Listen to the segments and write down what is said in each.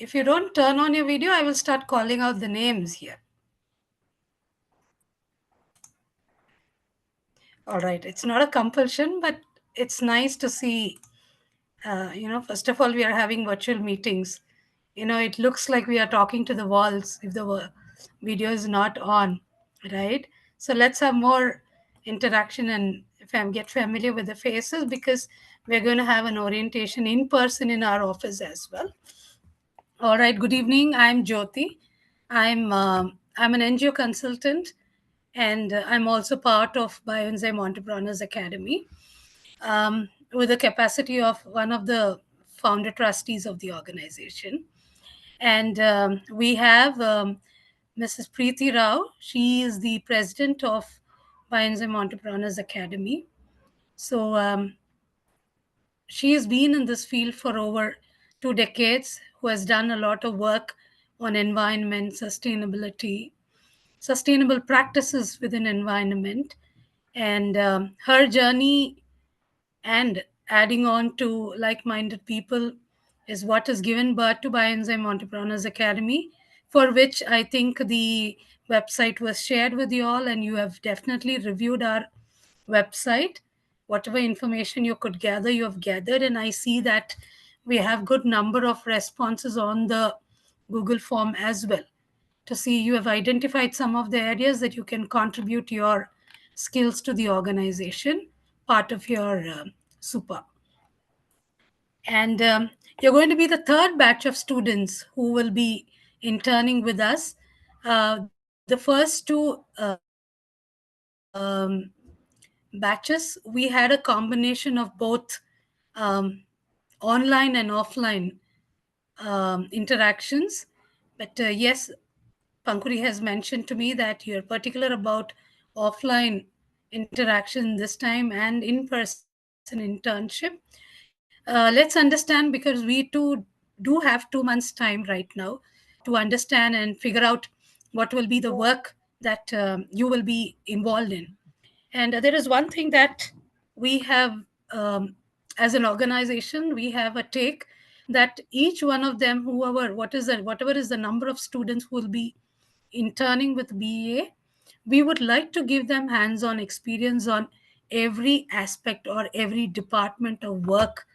If you don't turn on your video, I will start calling out the names here. All right, it's not a compulsion, but it's nice to see. First of all, we are having virtual meetings. It looks like we are talking to the walls if the video is not on, right? So let's have more interaction and get familiar with the faces, because we're going to have an orientation in person in our office as well. All right, good evening. I'm Jyoti. I'm an NGO consultant, and I'm also part of BEA-Mgmt Entrepreneurs Academy, with the capacity of one of the founder trustees of the organization. And we have Mrs. Preeti Rao. She is the president of BEA-Mgmt Entrepreneurs Academy. So she has been in this field for over 2 decades, who has done a lot of work on environment, sustainability, sustainable practices within environment. And her journey and adding on to like-minded people is what has given birth to BEA-Mgmt Entrepreneurs Academy, for which I think the website was shared with you all, and you have definitely reviewed our website. Whatever information you could gather, you have gathered, and I see that we have good number of responses on the Google form as well, to see you have identified some of the areas that you can contribute your skills to the organization, part of your SUPA. And you're going to be the third batch of students who will be interning with us. The first two batches, we had a combination of both online and offline interactions. But yes, Pankuri has mentioned to me that you're particular about offline interaction this time and in-person internship. Let's understand, because we too do have 2 months time right now to understand and figure out what will be the work that you will be involved in. And there is one thing that we have, as an organization, we have a take that each one of them, whatever is the number of students who will be interning with BA, we would like to give them hands-on experience on every aspect or every department of work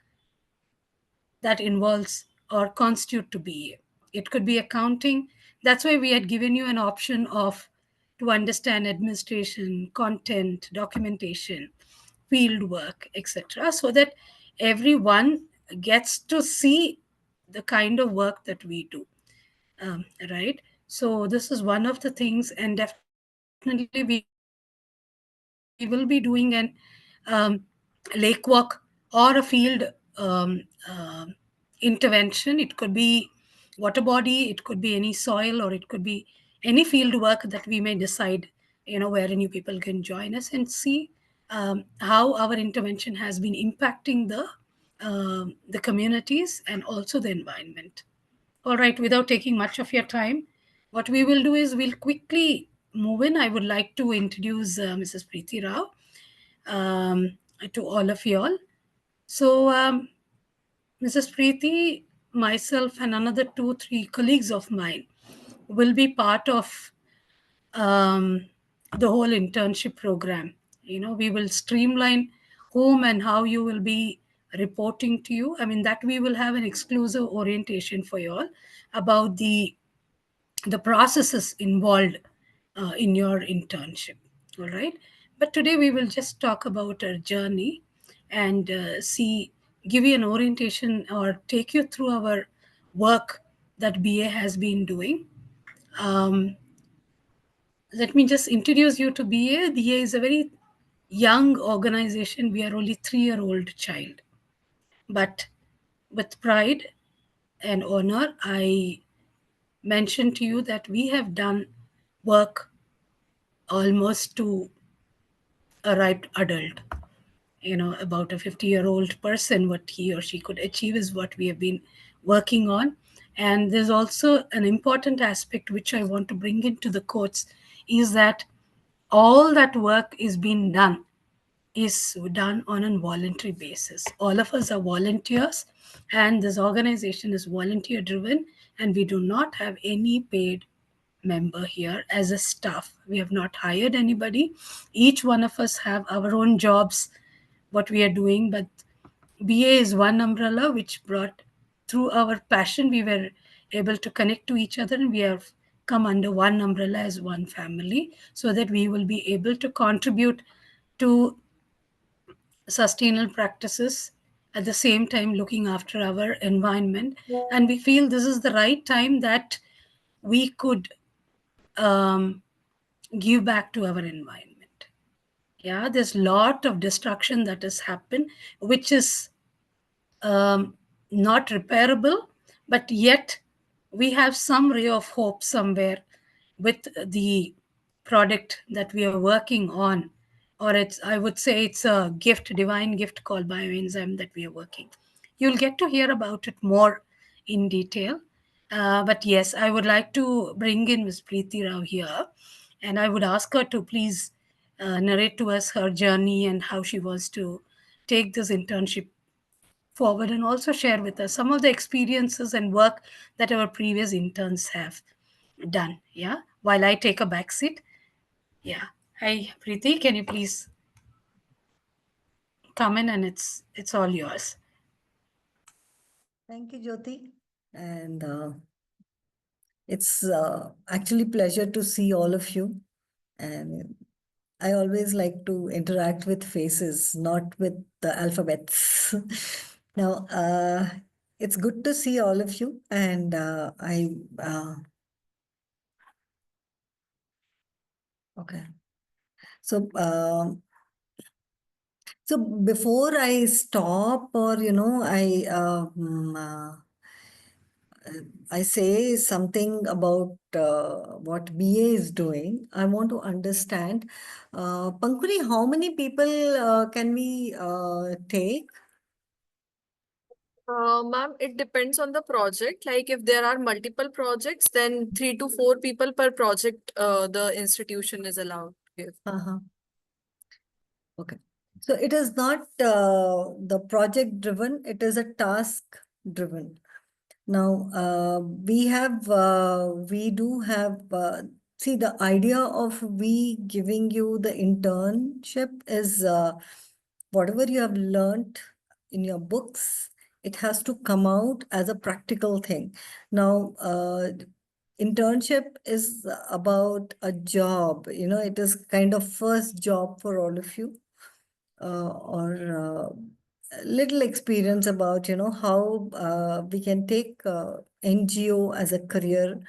that involves or constitute to BA. It could be accounting. That's why we had given you an option of to understand administration, content, documentation, field work, etc., so that everyone gets to see the kind of work that we do. Right? So this is one of the things, and definitely we will be doing an lake walk or a field intervention. It could be water body, it could be any soil, or it could be any field work that we may decide, wherein you people can join us and see how our intervention has been impacting the communities and also the environment. All right, without taking much of your time, what we will do is we'll quickly move in. I would like to introduce Mrs. Preeti Rao to all of you all. So, Mrs. Preeti, myself, and another 2, 3 colleagues of mine will be part of the whole internship program. We will streamline whom and how you will be reporting to you. I mean, that we will have an exclusive orientation for you all about the processes involved in your internship. All right. But today we will just talk about our journey and give you an orientation or take you through our work that BA has been doing. Let me just introduce you to BA. BA is a very young organization. We are only 3-year-old child. But with pride and honor, I mention to you that we have done work almost to a ripe adult. About a 50-year-old person, what he or she could achieve is what we have been working on. And there's also an important aspect which I want to bring into the quotes, is that all that work is being done is done on a voluntary basis. All of us are volunteers, and this organization is volunteer driven, and we do not have any paid member here as a staff. We have not hired anybody. Each one of us have our own jobs, what we are doing, but BA is one umbrella which brought, through our passion, we were able to connect to each other, and we have come under one umbrella as one family so that we will be able to contribute to sustainable practices, at the same time looking after our environment. And we feel this is the right time that we could um, give back to our environment. Yeah, there's a lot of destruction that has happened, which is um, not repairable, but yet we have some ray of hope somewhere with the product that we are working on. Or it's, I would say it's a gift, divine gift called bioenzyme that we are working. You'll get to hear about it more in detail. But yes, I would like to bring in Ms. Preeti Rao here, and I would ask her to please narrate to us her journey and how she was to take this internship forward, and also share with us some of the experiences and work that our previous interns have done. Yeah, while I take a back seat. Yeah. Hi, Preeti, can you please come in, and it's all yours. Thank you, Jyoti. And it's actually pleasure to see all of you. And I always like to interact with faces, not with the alphabets. Now, it's good to see all of you. And okay. So, so before I stop, or I say something about what BA is doing, I want to understand. Pankuri, how many people can we take? Ma'am, it depends on the project. Like if there are multiple projects, then 3 to 4 people per project, the institution is allowed to give. Uh-huh. Okay. So it is not the project driven, it is a task driven. Now, we do have, see, the idea of we giving you the internship is whatever you have learned in your books, it has to come out as a practical thing. Now, internship is about a job, it is kind of first job for all of you, or little experience about how we can take NGO as a career,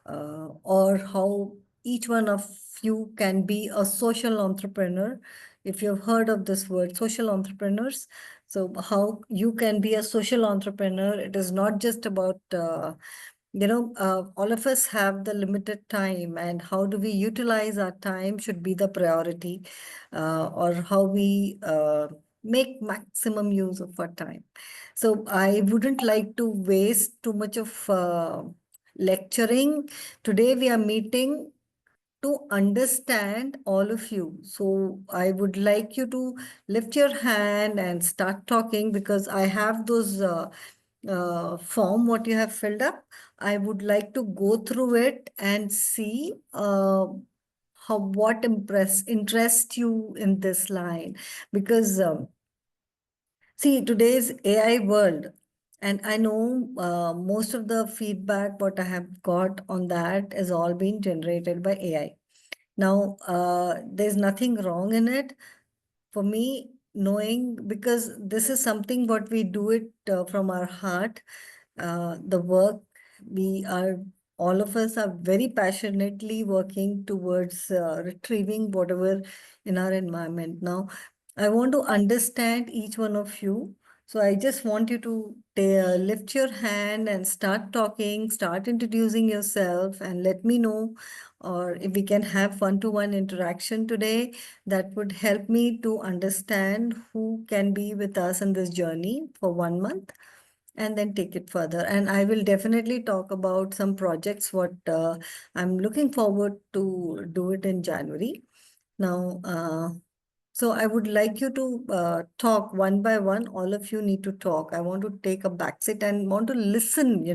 or how each one of you can be a social entrepreneur. If you've heard of this word, social entrepreneurs, so how you can be a social entrepreneur. It is not just about all of us have the limited time, and how do we utilize our time should be the priority, or how we make maximum use of our time. So I wouldn't like to waste too much of lecturing. Today we are meeting to understand all of you. So I would like you to lift your hand and start talking, because I have those form what you have filled up. I would like to go through it and see how what interest you in this line, because see, today's AI world, and I know most of the feedback what I have got on that is all being generated by AI. Now, there's nothing wrong in it for me, knowing, because this is something what we do it from our heart. The work we are, all of us are very passionately working towards retrieving whatever in our environment. Now, I want to understand each one of you. So I just want you to lift your hand and start talking, start introducing yourself, and let me know, or if we can have one-to-one interaction today, that would help me to understand who can be with us in this journey for 1 month, and then take it further. And I will definitely talk about some projects what I'm looking forward to do it in January. Now, So I would like you to talk one by one. All of you need to talk. I want to take a backseat and want to listen,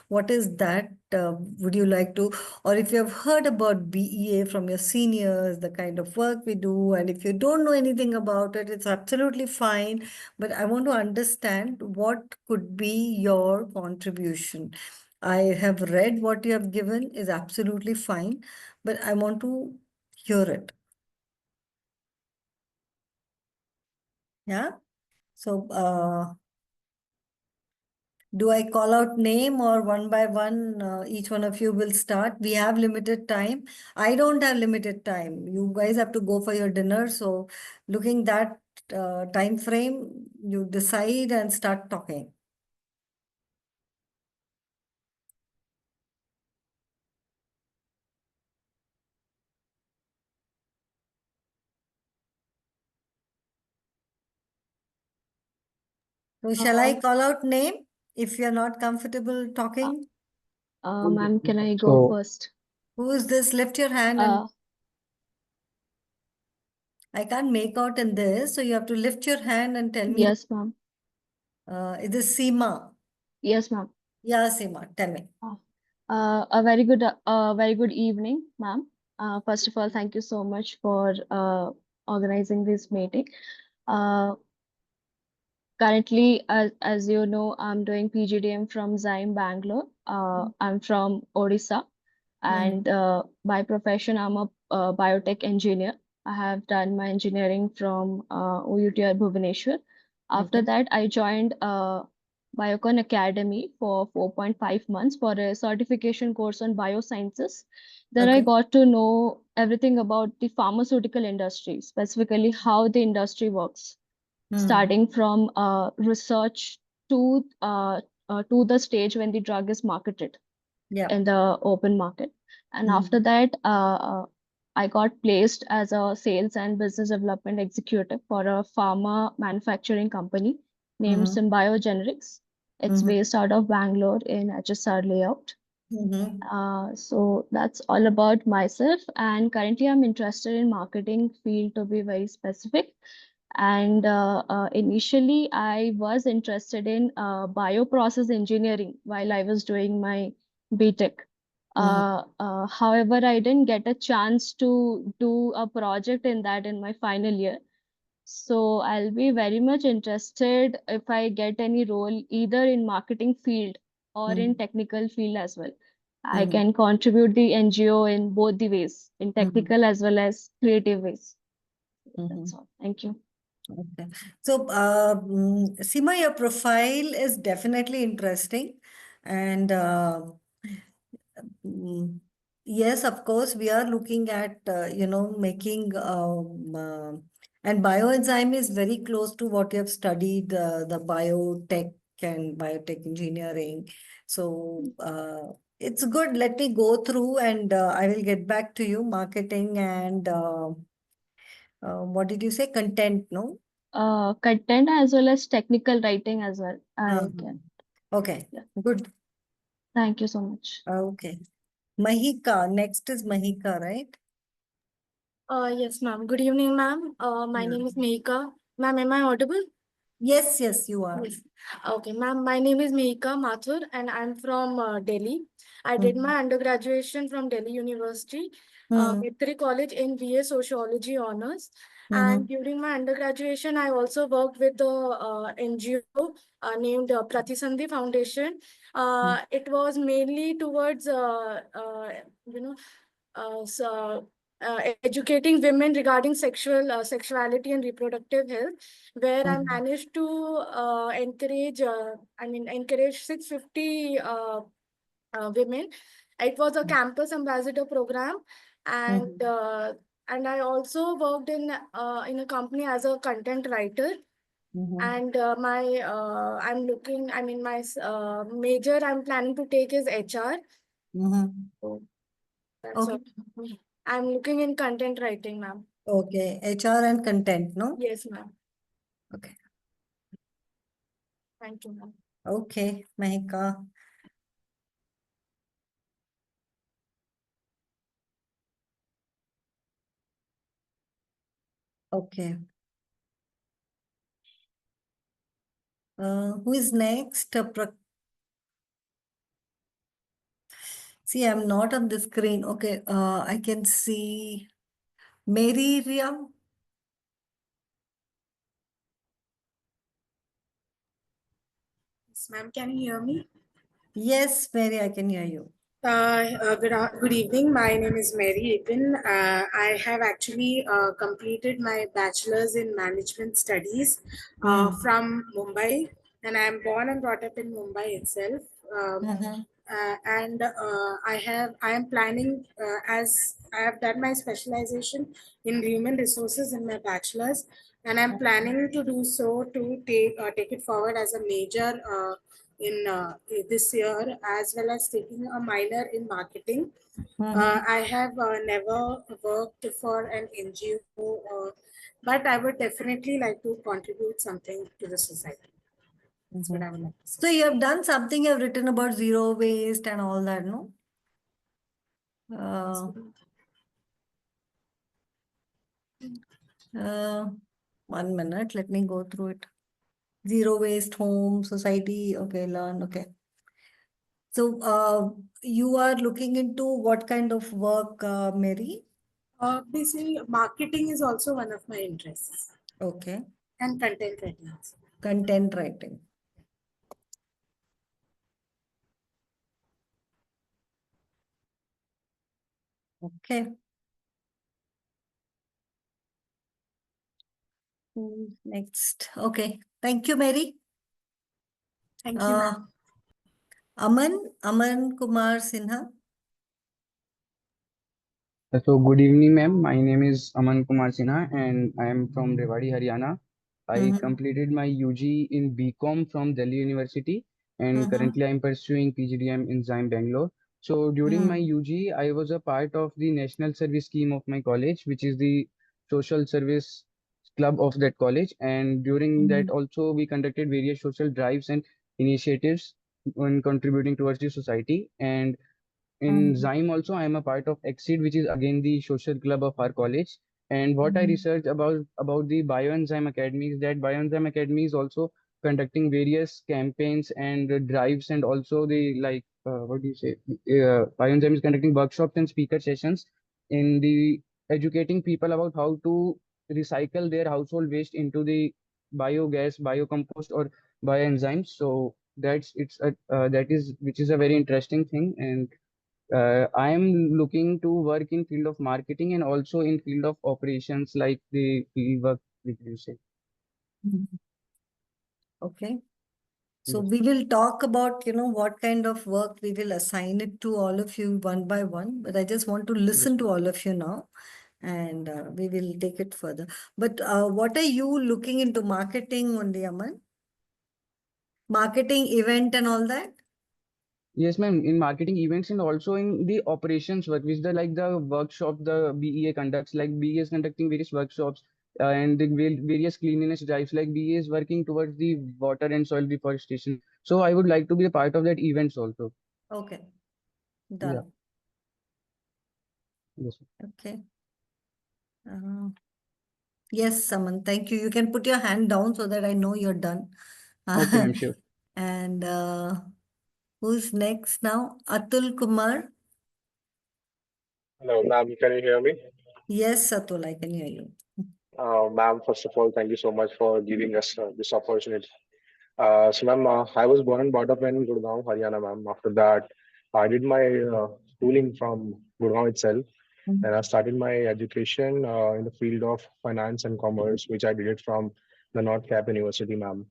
what is that? Would you like to, or if you have heard about BEA from your seniors, the kind of work we do, and if you don't know anything about it, it's absolutely fine. But I want to understand what could be your contribution. I have read what you have given is absolutely fine, but I want to hear it. Yeah. So, do I call out name or one by one, each one of you will start? We have limited time. I don't have limited time. You guys have to go for your dinner. So looking that time frame, you decide and start talking. So shall I call out name if you're not comfortable talking? Ma'am, can I go So, first? Who is this? Lift your hand and Uh, I can't make out in this. So you have to lift your hand and tell me. yes, ma'am. Is this Seema? Yes, ma'am. Yeah, Seema, tell me. A very good evening, ma'am. First of all, thank you so much for organizing this meeting. Uh, Currently, as you know, I'm doing PGDM from XIME, Bangalore. I'm from Odisha, and by profession, I'm a biotech engineer. I have done my engineering from UTR Bhubaneswar. After Okay. that, I joined Biocon Academy for 4.5 months for a certification course on biosciences. There I Okay. got to know everything about the pharmaceutical industry, specifically how the industry works, starting from research to the stage when the drug is marketed Yeah. in the open market. And Mhm. after that, I got placed as a sales and business development executive for a pharma manufacturing company named Mhm. Symbio Generics. It's Mhm. based out of Bangalore in HSR layout. Mhm. So that's all about myself. And currently, I'm interested in marketing field to be very specific. And initially, I was interested in bioprocess engineering while I was doing my BTech. Mhm. However, I didn't get a chance to do a project in that in my final year. So I'll be very much interested if I get any role either in marketing field or in Mhm. technical field as well. I Mhm. can contribute the NGO in both the ways, in Mhm. technical as well as creative ways. That's Mhm. all. Thank you. Okay. So, Seema, your profile is definitely interesting. And mm, yes, of course, we are looking at, making, and bioenzyme is very close to what you have studied, the biotech and biotech engineering. So, it's good. Let me go through and I will get back to you. Marketing and what did you say? Content, no? Content as well as technical writing as well. I Mhm. can. Okay, Yeah. good. Thank you so much. Okay. Mahika, next is Mahika, right? Yes, ma'am. Good evening, ma'am. My Yeah. name is Mehika. Ma'am, am I audible? Yes, yes, you are. Yes. Okay, ma'am. My name is Mehika Mathur, and I'm from Delhi. I did my undergraduation from Delhi University, Hmm. Veterinary College in BA Sociology honors. And Hmm. during my undergraduation, I also worked with the NGO named Pratisandhi Foundation. It was mainly towards, you know, educating women regarding sexuality and reproductive health, where I Hmm. managed to encourage 650 women. It was a campus ambassador program, and Hmm. I also worked in a company as a content writer. Hmm. And I'm looking. I mean, my major I'm planning to take is HR. Hmm. So that's all. Okay. I'm looking in content writing, ma'am. Okay. HR and content, no? Yes, ma'am. Okay. Thank you, ma'am. Okay, Mahika. Okay. Who is next? See, I'm not on the screen. Okay, I can see Mary Riam. Yes, ma'am, can you hear me? Yes, Mary, I can hear you. Good evening. My name is Mary Ipin. I have actually completed my bachelor's in management studies from Mumbai, and I am born and brought up in Mumbai itself. And I am planning, as I have done my specialization in human resources in my bachelor's, and I'm planning to do so to take it forward as a major in this year, as well as taking a minor in marketing. I have never worked for an NGO, but I would definitely like to contribute something to the society. That's what I would like to say. So you have done something, you have written about zero waste and all that, no? One minute, let me go through it. Zero waste, home, society, okay, learn, okay. So you are looking into what kind of work, Mary? Basically, marketing is also one of my interests. Okay. And content writing also. Content writing. Okay. Next. Okay. Thank you, Mary. Thank you, ma'am. Aman Kumar Sinha. So good evening, ma'am. My name is Aman Kumar Sinha and I am from Rewari, Haryana. I completed my UG in BCom from Delhi University and currently I am pursuing PGDM in XIME, Bangalore. So during my UG, I was a part of the national service scheme of my college, which is the social service club of that college. And during that also we conducted various social drives and initiatives on contributing towards the society. And in XIME also, I am a part of XID, which is again the social club of our college. And what I researched about the Bioenzyme Academy is that Bioenzyme Academy is also conducting various campaigns and drives, and also the what do you say? Bioenzyme is conducting workshops and speaker sessions in the educating people about how to recycle their household waste into the biogas, biocompost, or bioenzymes. So that is which is a very interesting thing. And I am looking to work in field of marketing and also in field of operations, like the field work which you say. Okay. So we will talk about, what kind of work we will assign it to all of you one by one. But I just want to listen to all of you now, and we will take it further. But what are you looking into marketing only, Aman? Marketing, event and all that? Yes, ma'am. In marketing events and also in the operations work, which the workshop the BEA conducts. Like BEA is conducting various workshops and the various cleanliness drives. Like BEA is working towards the water and soil reforestation. So I would like to be a part of that events also. Okay. Yeah. Done. Yes. Okay. Yes, Aman, thank you. You can put your hand down so that I know you're done. Okay, ma'am. Sure. And who's next now? Atul Kumar. Hello, ma'am. Can you hear me? Yes, Atul, I can hear you. Ma'am, first of all, thank you so much for giving us this opportunity. So, ma'am, I was born and brought up in Gurgaon, Haryana, ma'am. After that, I did my schooling from Gurgaon itself. And I started my education in the field of finance and commerce, which I did it from the North Cap University, ma'am.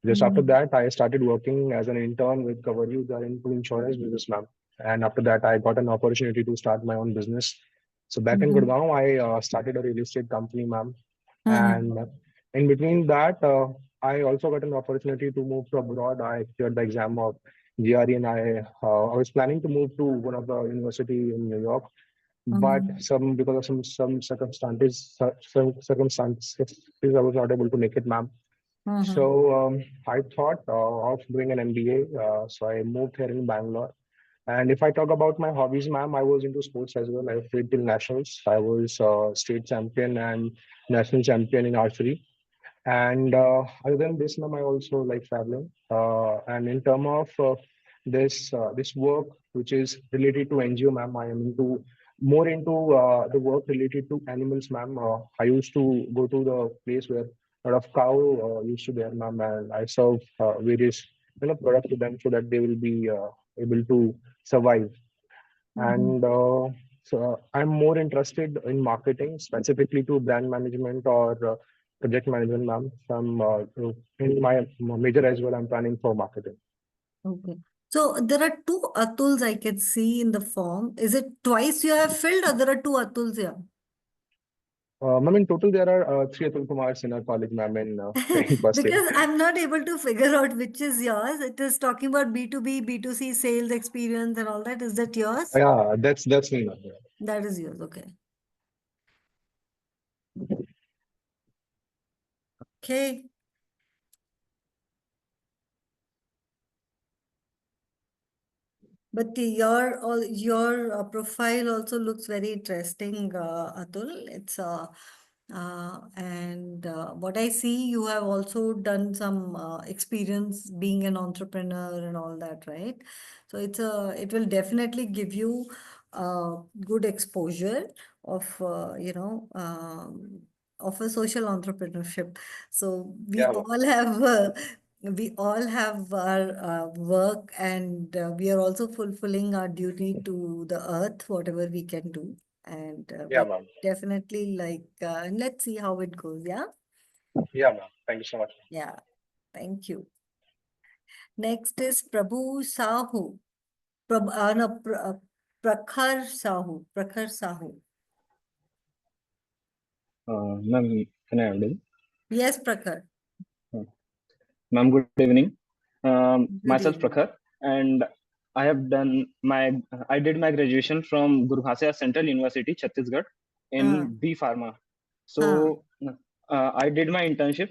Just after that, I started working as an intern with Cover You, the insurance business, ma'am. And after that, I got an opportunity to start my own business. So back in Gurgaon, I started a real estate company, ma'am. And in between that, I also got an opportunity to move to abroad. I cleared the exam of GRE, and I was planning to move to one of the university in New York, but because of some circumstances, I was not able to make it, ma'am. So I thought of doing an MBA. So I moved here in Bangalore, And if I talk about my hobbies, ma'am, I was into sports as well. I played till nationals. I was state champion and national champion in archery. And other than this, ma'am, I also like traveling. And in terms of this work, which is related to NGO, ma'am, I am into more into the work related to animals, ma'am. I used to go to the place where a lot of cow used to there, ma'am, and I serve various products to them so that they will be able to survive. And so I'm more interested in marketing, specifically to brand management or project management, ma'am. Some in my major as well, I'm planning for marketing. Okay. So there are two Atuls I can see in the form. Is it twice you have filled or there are two Atuls here? Ma'am, in total, there are three Atul Kumars in our college, ma'am, in first year. Because I'm not able to figure out which is yours. It is talking about B2B, B2C sales experience and all that. Is that yours? Yeah, that's me, ma'am. That is yours. Okay. Okay. But your profile also looks very interesting, Atul. It's and what I see, you have also done some experience being an entrepreneur and all that, right? So it will definitely give you good exposure of of a social entrepreneurship. So Yeah, ma'am. we all have our work, and we are also fulfilling our duty to the earth, whatever we can do. And Yeah, we ma'am. definitely and let's see how it goes. Yeah. Yeah, ma'am. Thank you so much. Yeah. Thank you. Next is Prabhu Sahu. No, Prakhar Sahu. Prakhar Sahu. Ma'am, can I audible? Yes, Prakhar. Ma'am, good evening. Good Myself evening. Prakhar, and I did my graduation from Guru Ghasiya Central University, Chhattisgarh, in B Pharma. So I did my internship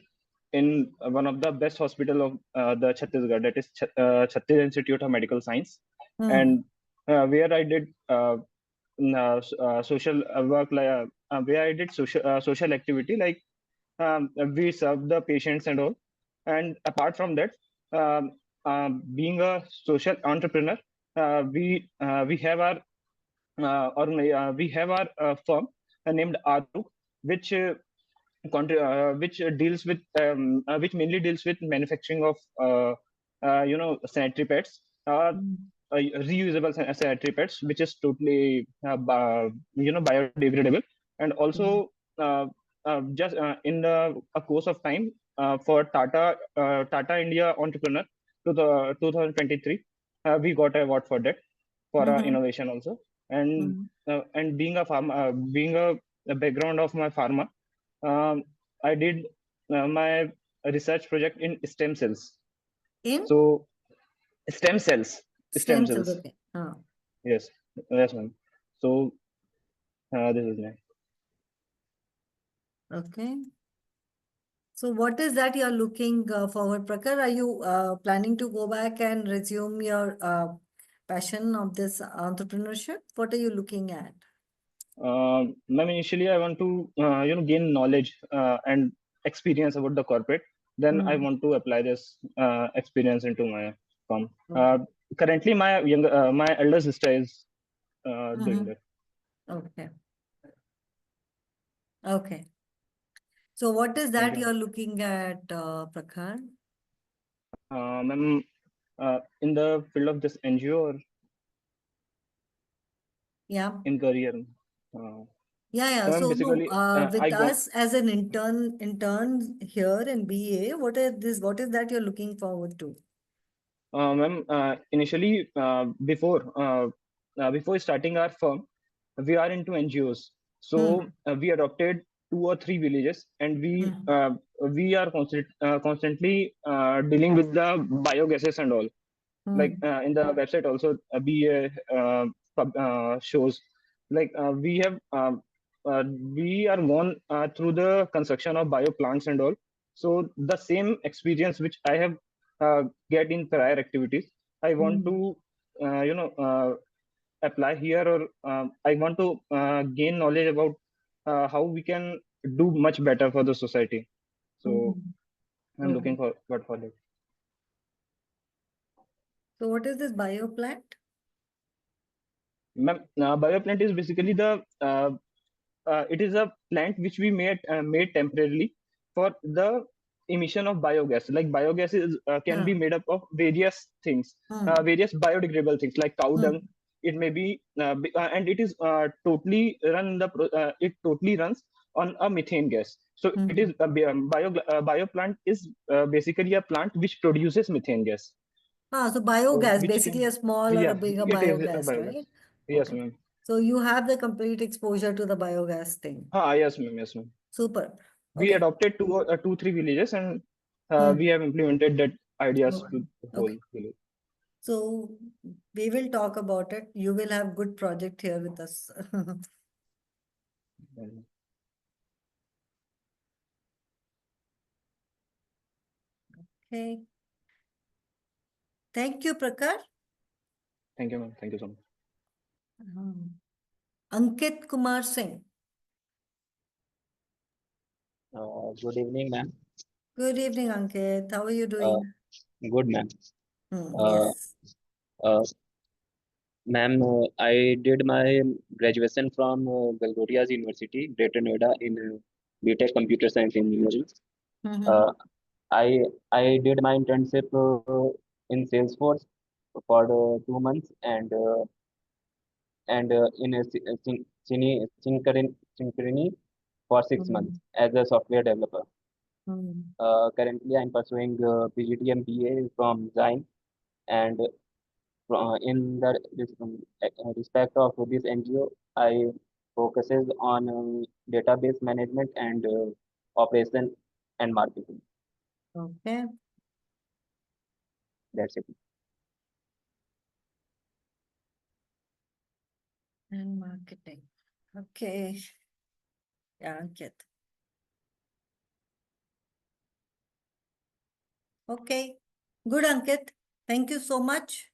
in one of the best hospital of the Chhattisgarh, that is Chhattisgarh Institute of Medical Science, and where I did social work, where I did social activity like we serve the patients and all. And apart from that, being a social entrepreneur, we have our we have our firm named Aru, which which deals with which mainly deals with manufacturing of sanitary pads, reusable sanitary pads, which is totally biodegradable. And also just in the a course of time, for Tata India Entrepreneur to the 2023, we got an award for that, for our innovation also. And being a farmer, being a background of my pharma, I did my research project in stem cells. In So stem cells. stem cells. Okay. Yes, ma'am. So this is nice. Okay. So what is that you're looking forward, Prakhar? Are you planning to go back and resume your passion of this entrepreneurship? What are you looking at? Ma'am, initially I want to gain knowledge and experience about the corporate. Then I want to apply this experience into my firm. Currently, my elder sister is doing that. Okay. Okay. So what is that you're looking at, Prakhar? Ma'am, in the field of this NGO or in career? Yeah. So So basically, with us as an intern here in BA, what is that you're looking forward to? Ma'am, initially, before starting our firm, we are into NGOs. So we adopted 2 or 3 villages, and we are constantly dealing with the biogases and all. Like in the website also, BA shows, like we are gone through the construction of bio plants and all. So the same experience which I have get in prior activities, I want to apply here, or I want to gain knowledge about how we can do much better for the society. So I'm looking forward for that. So what is this bioplant? Ma'am, bioplant is basically it is a plant which we made temporarily for the emission of biogas. Like biogas can be made up of various things, various biodegradable things like cow dung. It may be, and it is it totally runs on a methane gas. So it is bioplant is basically a plant which produces methane gas. So biogas, Which basically a small or a yeah, bigger it is a biogas, biogas. right? Yes, Okay. ma'am. So you have the complete exposure to the biogas thing. Yes, ma'am. Yes, ma'am. Super. We Okay. adopted two, three villages, and Hmm. we have implemented that ideas Okay. to the whole Okay. village. So we will talk about it. You will have good project here with us. Okay. Thank you, Prakar. Thank you, ma'am. Thank you so much. Ankit Kumar Singh. Good evening, ma'am. Good evening, Ankit. How are you doing? Good, ma'am. Yes. Ma'am, I did my graduation from Galgoria's University, Greater Noida, in BTech Computer Science Engineering. I did my internship in Salesforce for 2 months, and in a Synchrony for 6 months as a software developer. Currently, I'm pursuing PGDM BA from XIME, and in the respect of this NGO, I focuses on database management and operation and marketing. Okay. That's it. And marketing. Okay. Yeah, Ankit. Okay. Good, Ankit. Thank you so much.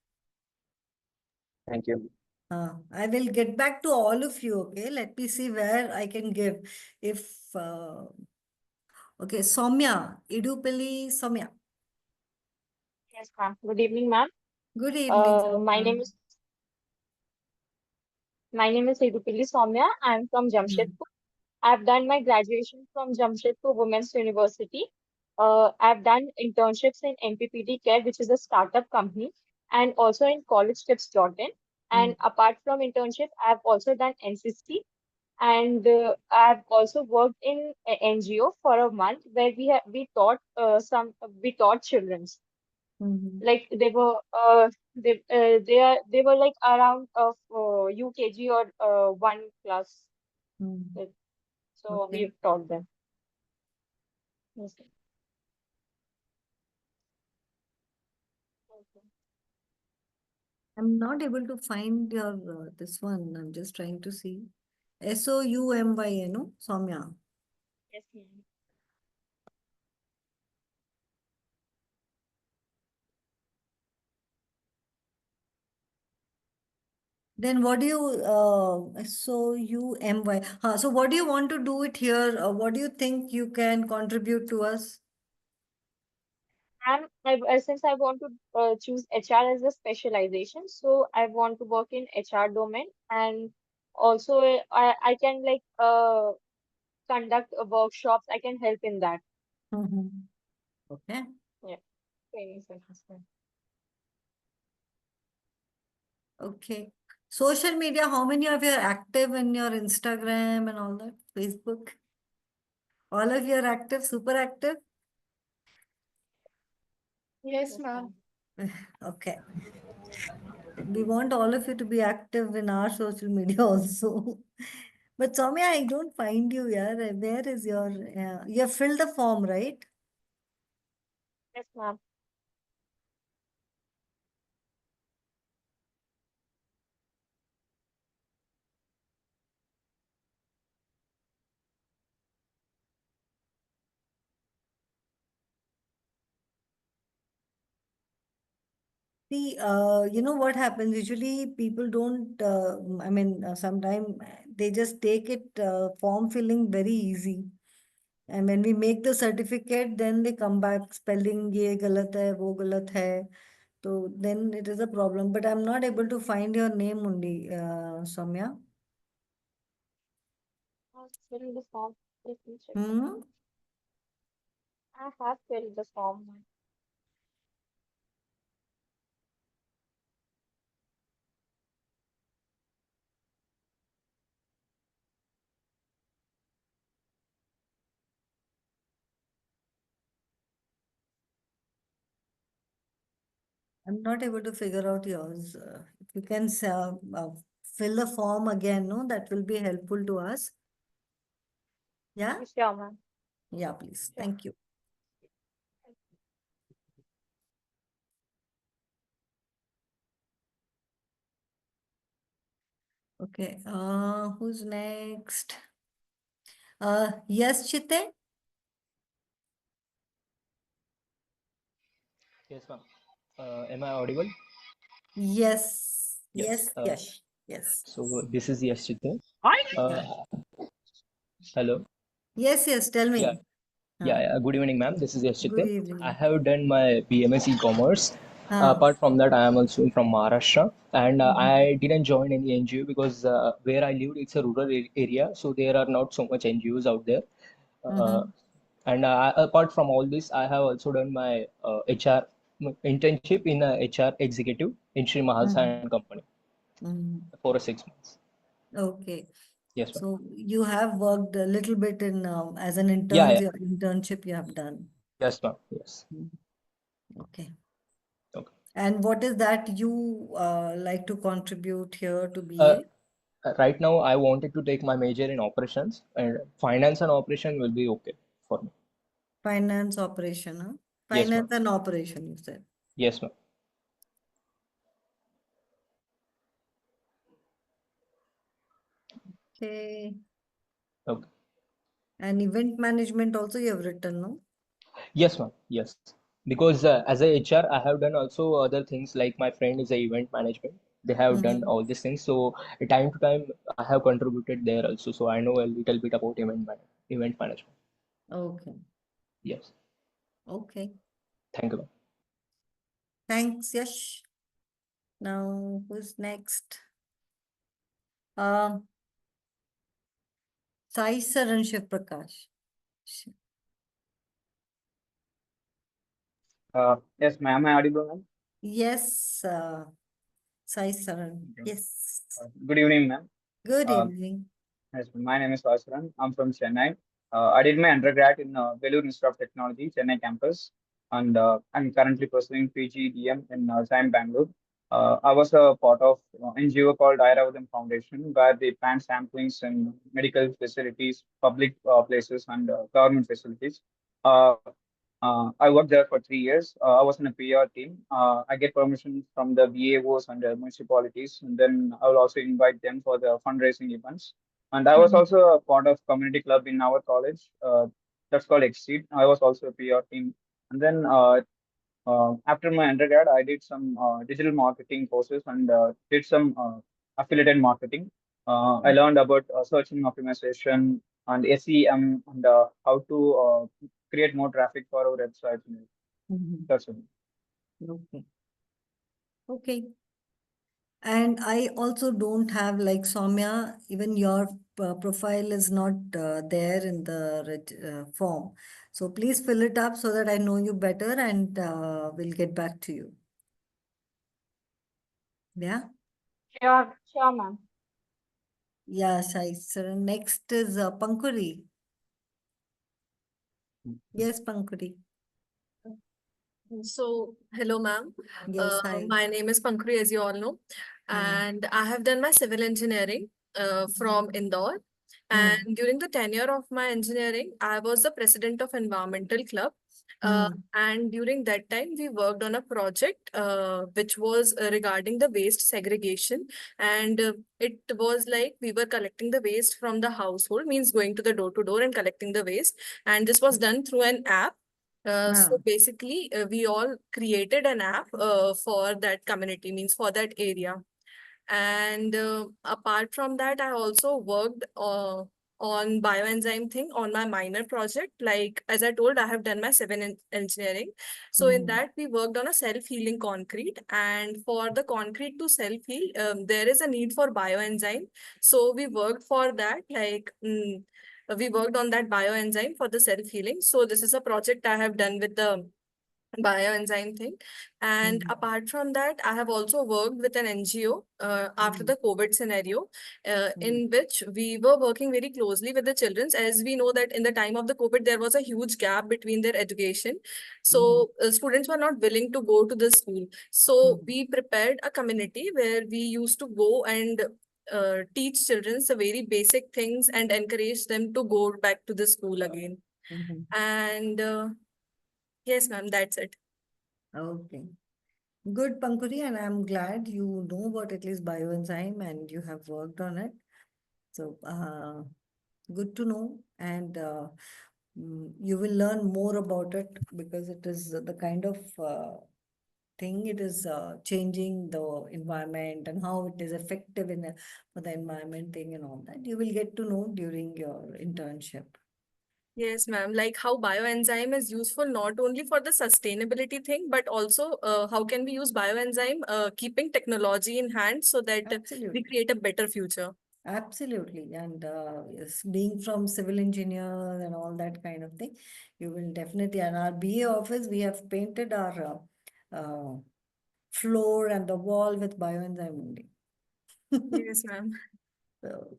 Thank you. I will get back to all of you, okay? Let me see where I can give. If, okay, Soumya, Idupalli Soumya. Yes, ma'am. Good evening, ma'am. Good evening, My Soumya. name is Edupilli Soumya. I'm from Jamshedpur. I've done my graduation from Jamshedpur Women's University. I've done internships in MPPT Care, which is a startup company, and also in collegetips.in. And apart from internship, I've also done NCC, and I've also worked in a NGO for a month where we taught children. Like they were like around of UKG or 1 class. Like, so Okay. we've taught them. Yes, sir. Okay. I'm not able to find your this one. I'm just trying to see. SOUMY, no? Soumya. Yes, ma'am. Then what do you, SOUMY. So what do you want to do it here? What do you think you can contribute to us? And since I want to choose HR as a specialization, so I want to work in HR domain, and also I can like conduct workshops. I can help in that. Okay. Yeah, training sessions. Okay. Social media, how many of you are active in your Instagram and all that? Facebook? All of you are active, super active? Yes, ma'am. Okay. We want all of you to be active in our social media also. But Soumya, I don't find you here. Where is your, you have filled the form, right? Yes, ma'am. See, you know what happens? Usually people don't, sometimes they just take it form filling very easy. And when we make the certificate, then they come back spelling ye galat hai, wo galat hai. So then it is a problem. But I'm not able to find your name only, Soumya. I have filled the form. Let me check. Hmm? I have filled the form. I'm not able to figure out yours. If you can fill the form again, no, that will be helpful to us. Yeah? Sure, ma'am. Yeah, please. Sure. Thank you. Okay. Who's next? Yes, Chite? Yes, ma'am. Am I audible? Yes. Yes. Yes. Yes. Yes. So this is Yashchitra. Yeah. Hello. Yes. Yes. Tell Yeah. me. Yeah. Good evening, ma'am. This is Good Yashchitra. I evening. have done my BMS e-commerce. Huh. Apart from that, I am also from Maharashtra, and Mhm. I didn't join any NGO because where I lived, it's a rural area, so there are not so much NGOs out there. Uh, Mhm. and apart from all this, I have also done my HR internship in a HR executive in Sri Mahal Mhm. and Company Mhm. for 6 months. Okay. Yes, ma'am. So you have worked a little bit in as an Yeah, yeah. internship you have done. Yes, ma'am. Yes. Mhm. Okay. Okay. And what is that you like to contribute here to Uh, BA? right now, I wanted to take my major in operations, and finance and operation will be okay for me. Finance operation, huh? Yes, ma'am. Finance and operation, you said. Yes, ma'am. Okay. Okay. And event management also you have written, no? Yes, ma'am. Yes. Because as a HR, I have done also other things like my friend is a event management. They have done Mhm. all these things. So time to time, I have contributed there also. So I know a little bit about event management. Okay. Yes. Okay. Thank you, ma'am. Thanks, Yash. Now, who's next? Uh, Sai Saran Shiv Prakash. Yes, ma'am. Am I audible, ma'am? Yes, Sai Saran. Okay. Yes. Good evening, ma'am. Good Uh, evening. yes, my name is Vasaran. I'm from Chennai. I did my undergrad in Vellore Institute of Technology, Chennai campus, and I'm currently pursuing PGDM in XIME, Bangalore. I was a part of NGO called Ayurvedam Foundation, where they plan samplings in medical facilities, public places, and government facilities. Uh, I worked there for 3 years. I was in a PR team. I get permission from the VAOs and the municipalities, and then I will also invite them for the fundraising events. And I was Mhm. also a part of community club in our college. That's called Exceed. I was also a PR team. And then after my undergrad, I did some digital marketing courses and did some affiliated marketing. I learned about search engine optimization and SEM and how to create more traffic for our website. Mhm. That's it. Okay. Okay. And I also don't have, like Soumya, even your profile is not there in the form. So please fill it up so that I know you better and we'll get back to you. Yeah? Sure, ma'am. Yes, I sir. Next is Pankuri. Yes, Pankuri. So, hello, ma'am. Yes, hi. My name is Pankuri, as you all know, Hmm. and I have done my civil engineering from Indore. Hmm. And during the tenure of my engineering, I was the president of environmental club. Hmm. And during that time, we worked on a project which was regarding the waste segregation. And it was like we were collecting the waste from the household, means going to the door and collecting the waste. And this was done through an app. So basically, we all created an app for that community, means for that area. And apart from that, I also worked on bioenzyme thing on my minor project. Like, as I told, I have done my civil engineering. So in that, we worked on a self-healing concrete. And for the concrete to self-heal, there is a need for bioenzyme. So we worked for that. Like, we worked on that bioenzyme for the self-healing. So this is a project I have done with the bioenzyme thing. And apart from that, I have also worked with an NGO after the COVID scenario, in which we were working very closely with the children, as we know that in the time of the COVID, there was a huge gap between their education. So students were not willing to go to the school. So we prepared a community where we used to go and teach children the very basic things and encourage them to go back to the school again. And yes, ma'am, that's it. Okay. Good, Pankuri, and I'm glad you know what it is bioenzyme and you have worked on it. So, good to know. And you will learn more about it because it is the kind of thing it is changing the environment and how it is effective in for the environment thing and all that. You will get to know during your internship. Yes, ma'am. Like how bioenzyme is useful not only for the sustainability thing, but also how can we use bioenzyme keeping technology in hand so that we create a better future. Absolutely. And yes, being from civil engineer and all that kind of thing, you will definitely, and our BA office, we have painted our floor and the wall with bioenzyme only. Yes, ma'am. So,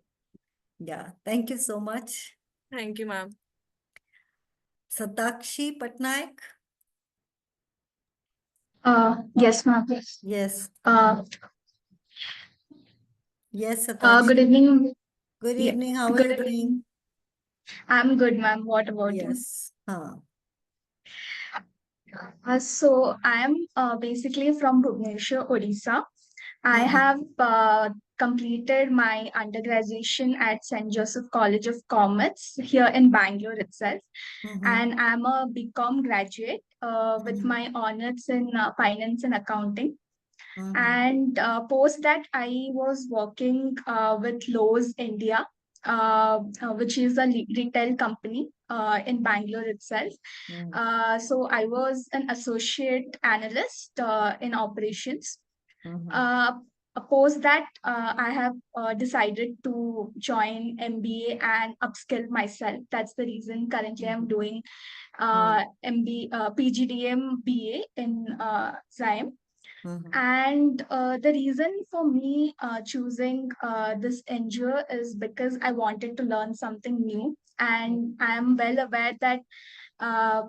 yeah, thank you so much. Thank you, ma'am. Satakshi Patnaik? Yes, ma'am. Yes. Yes, Good Satakshi. evening. Good Yeah, evening. How are good you doing? evening. I'm good, ma'am. What about you? Yes. So I am basically from Bhubaneswar, Odisha. I Mhm. have completed my undergraduation at St. Joseph College of Commerce here in Bangalore itself. And I'm a BCom graduate with my honors in finance and accounting. And post that, I was working with Lowe's India, which is a retail company in Bangalore itself. So I was an associate analyst in operations. Post that, I have decided to join MBA and upskill myself. That's the reason currently I'm doing PGDM BA in XIME. And the reason for me choosing this NGO is because I wanted to learn something new. And I am well aware that uh,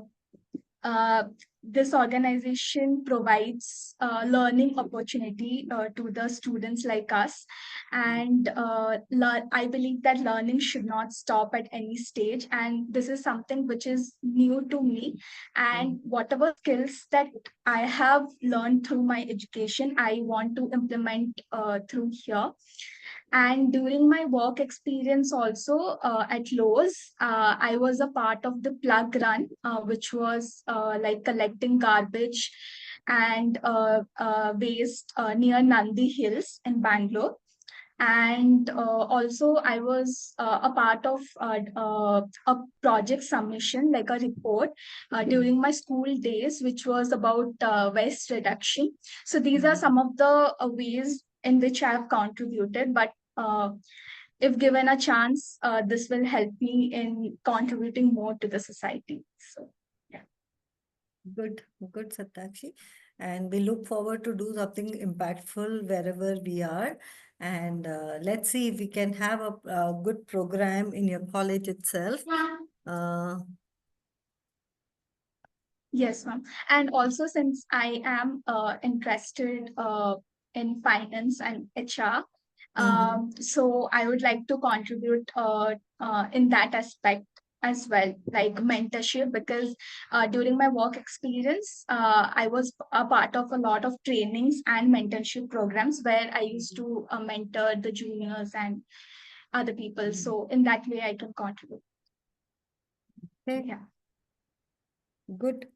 uh, this organization provides learning opportunity to the students like us. And I believe that learning should not stop at any stage. And this is something which is new to me. And whatever skills that I have learned through my education, I want to implement through here. And during my work experience also at Lowe's, I was a part of the plug run, which was like collecting garbage and waste near Nandi Hills in Bangalore. And also I was a part of a project submission, like a report during my school days, which was about waste reduction. So these are some of the ways in which I have contributed. But if given a chance, this will help me in contributing more to the society. So yeah. Good, Satakshi. And we look forward to do something impactful wherever we are. And let's see if we can have a good program in your college itself. Yes, ma'am. And also, since I am interested in finance and HR, so I would like to contribute in that aspect as well, like mentorship, because during my work experience, I was a part of a lot of trainings and mentorship programs where I used to mentor the juniors and other people. So in that way, I can contribute. Okay. Yeah. Good.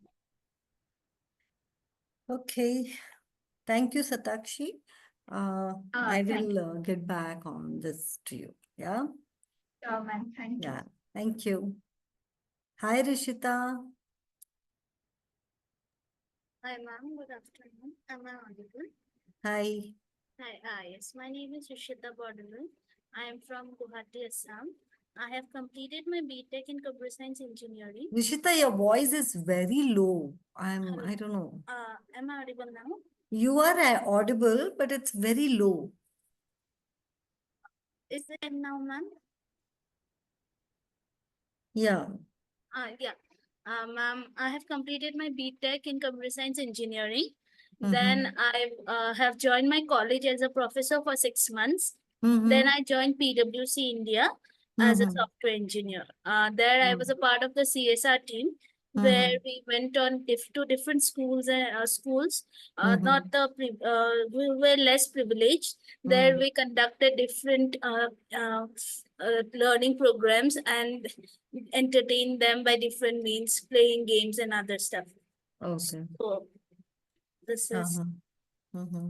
Okay. Thank you, Satakshi. I Thank will get back on this to you. Yeah. you, ma'am. Thank you. Yeah. Thank you. Hi, Rishita. Hi, ma'am. Good afternoon. Am I audible? Hi. Hi, yes. My name is Rishita Bodulu. I am from Guwahati, Assam. I have completed my BTech in Computer Science Engineering. Rishita, your voice is very low. I Hello. don't know. Am I audible now? You are audible, but it's very low. Is it now, ma'am? Yeah. Yeah. Ma'am, I have completed my BTech in Computer Science Engineering. Mm-hmm. Then I have joined my college as a professor for 6 months. Mm-hmm. Then I joined PwC India as a Mm-hmm. software engineer. There I was a part of the CSR team where Mm-hmm. we went on to different schools and schools. Mm-hmm. Not the we were less privileged. There Mm-hmm. we conducted different learning programs and entertain them by different means, playing games and other stuff. Okay. So this is. Mm-hmm.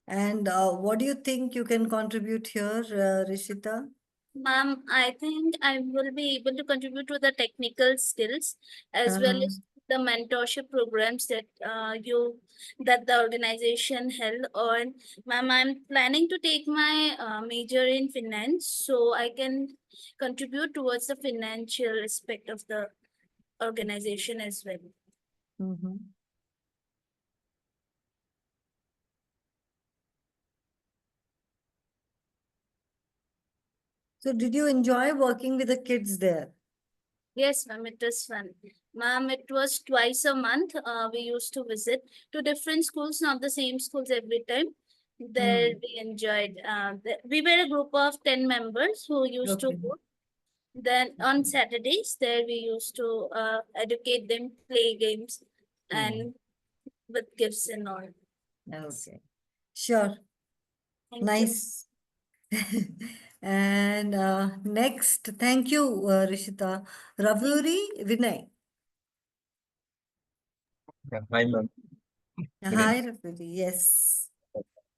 And what do you think you can contribute here, Rishita? Ma'am, I think I will be able to contribute to the technical skills as well as the mentorship programs that that the organization held on. Ma'am, I'm planning to take my major in finance, so I can contribute towards the financial aspect of the organization as well. Mm-hmm. So did you enjoy working with the kids there? Yes, ma'am, it was fun. Ma'am, it was twice a month. We used to visit to different schools, not the same schools every time. There we enjoyed. We were a group of 10 members who used to Okay. go. Then on Saturdays, there we used to educate them, play games, and with gifts and all. Okay. Sure. Thank you. Nice. And next, thank you, Rishita. Ravuri Vinay. Hi, ma'am. Hi, Ravuri. Yes.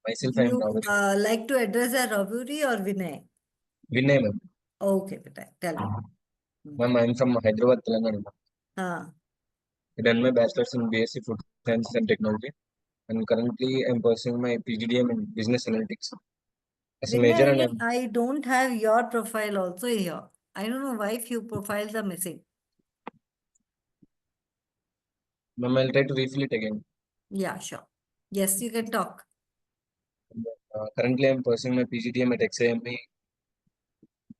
Myself, Do I am you Ravuri. like to address as Ravuri or Vinay? Vinay, ma'am. Okay, Vinay. Tell me. Ma'am, I am from Hyderabad, Telangana. Ah. I done my bachelor's in BSc Food Science and Technology, and currently I am pursuing my PGDM in Business Analytics as a major. And Vinay, I don't have your profile also here. I don't know why few profiles are missing. ma'am, I'll try to refill it again. Yeah, sure. Yes, you can talk. Currently, I am pursuing my PGDM at XIME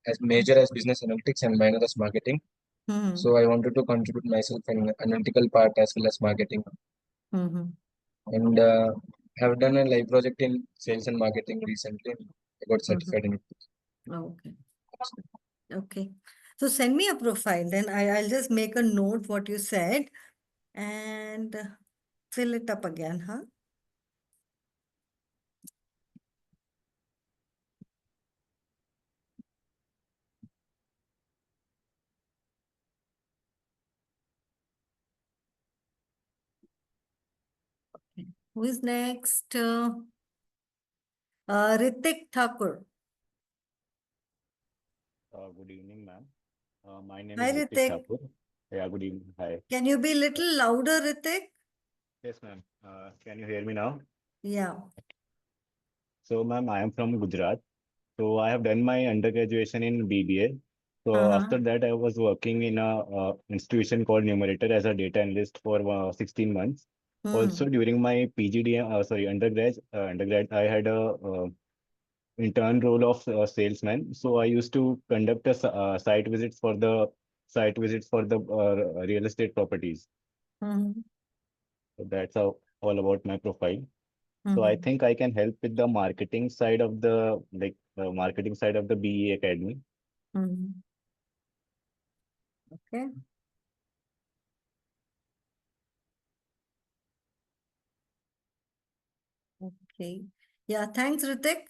as major as Business Analytics and minor as Marketing. So I wanted to contribute myself in analytical part as well as marketing. And have done a live project in sales and marketing recently. I got certified in it. Okay. Okay. So send me a profile, then I'll just make a note what you said and fill it up again, huh? Okay. Who is next? Ritik Thakur. Good evening, ma'am. My name Hi, is Ritik Ritik. Thakur. Yeah, good evening. Hi. Can you be a little louder, Ritik? Yes, ma'am. Can you hear me now? Yeah. So, ma'am, I am from Gujarat. So, I have done my undergraduation in BBA. So, after that, I was working in a institution called Numerator as a data analyst for 16 months. Also, during my undergrad, I had a intern role of salesman. So I used to conduct a site visits for the real estate properties. So that's all about my profile. So I think I can help with the marketing side of the BE Academy. Okay. Okay. Yeah, thanks, Ritik.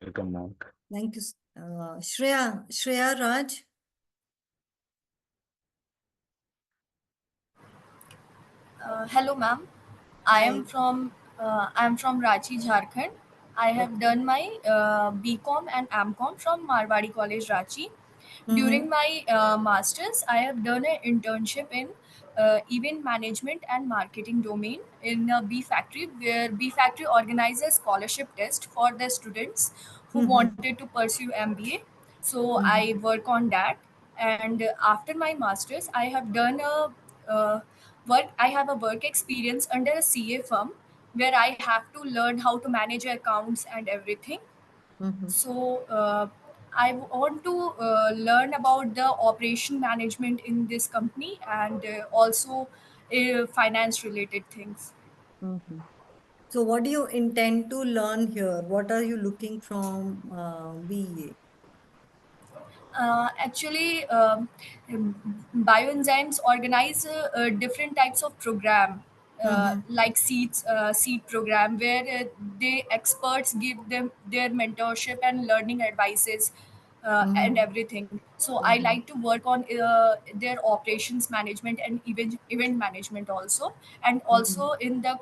Welcome, ma'am. Thank you. Shreya Raj. Hello, ma'am. Hi. I am from Ranchi, Jharkhand. I have Okay. done my BCom and AMCom from Marwadi College, Ranchi. During Mm-hmm. my masters, I have done an internship in event management and marketing domain in B Factory, where B Factory organizes scholarship test for the students who Mm-hmm. wanted to pursue MBA. So Mm-hmm. I work on that, and after my masters, I have done a work. I have a work experience under a CA firm where I have to learn how to manage accounts and everything. Mm-hmm. So I want to learn about the operation management in this company and also finance related things. Mm-hmm. So what do you intend to learn here? What are you looking from BEA? Actually, bioenzymes organize different types of program, Mm-hmm. like seed program, where they experts give them their mentorship and learning advices and Mm-hmm. everything. So I Mm-hmm. like to work on their operations management and event management also, and Mm-hmm. also in the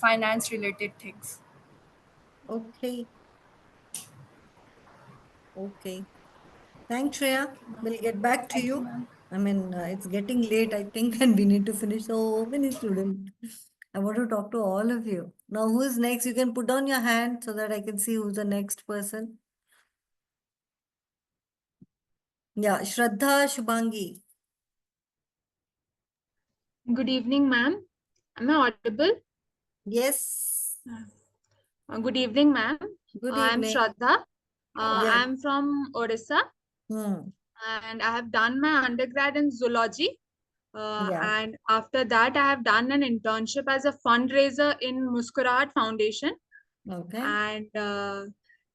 finance related things. Okay. Okay. Thanks, Shreya. We'll get back to Thank you, you. ma'am. I mean, it's getting late, I think, and we need to finish. So many students. I want to talk to all of you. Now, who is next? You can put down your hand so that I can see who's the next person. Yeah, Shraddha Shubhangi. Good evening, ma'am. Am I audible? Yes. Good evening, ma'am. Good I am evening. Shraddha. Yeah. I am from Odisha Hmm. and I have done my undergrad in zoology. Yeah. And after that, I have done an internship as a fundraiser in Muskurat Foundation. Okay. And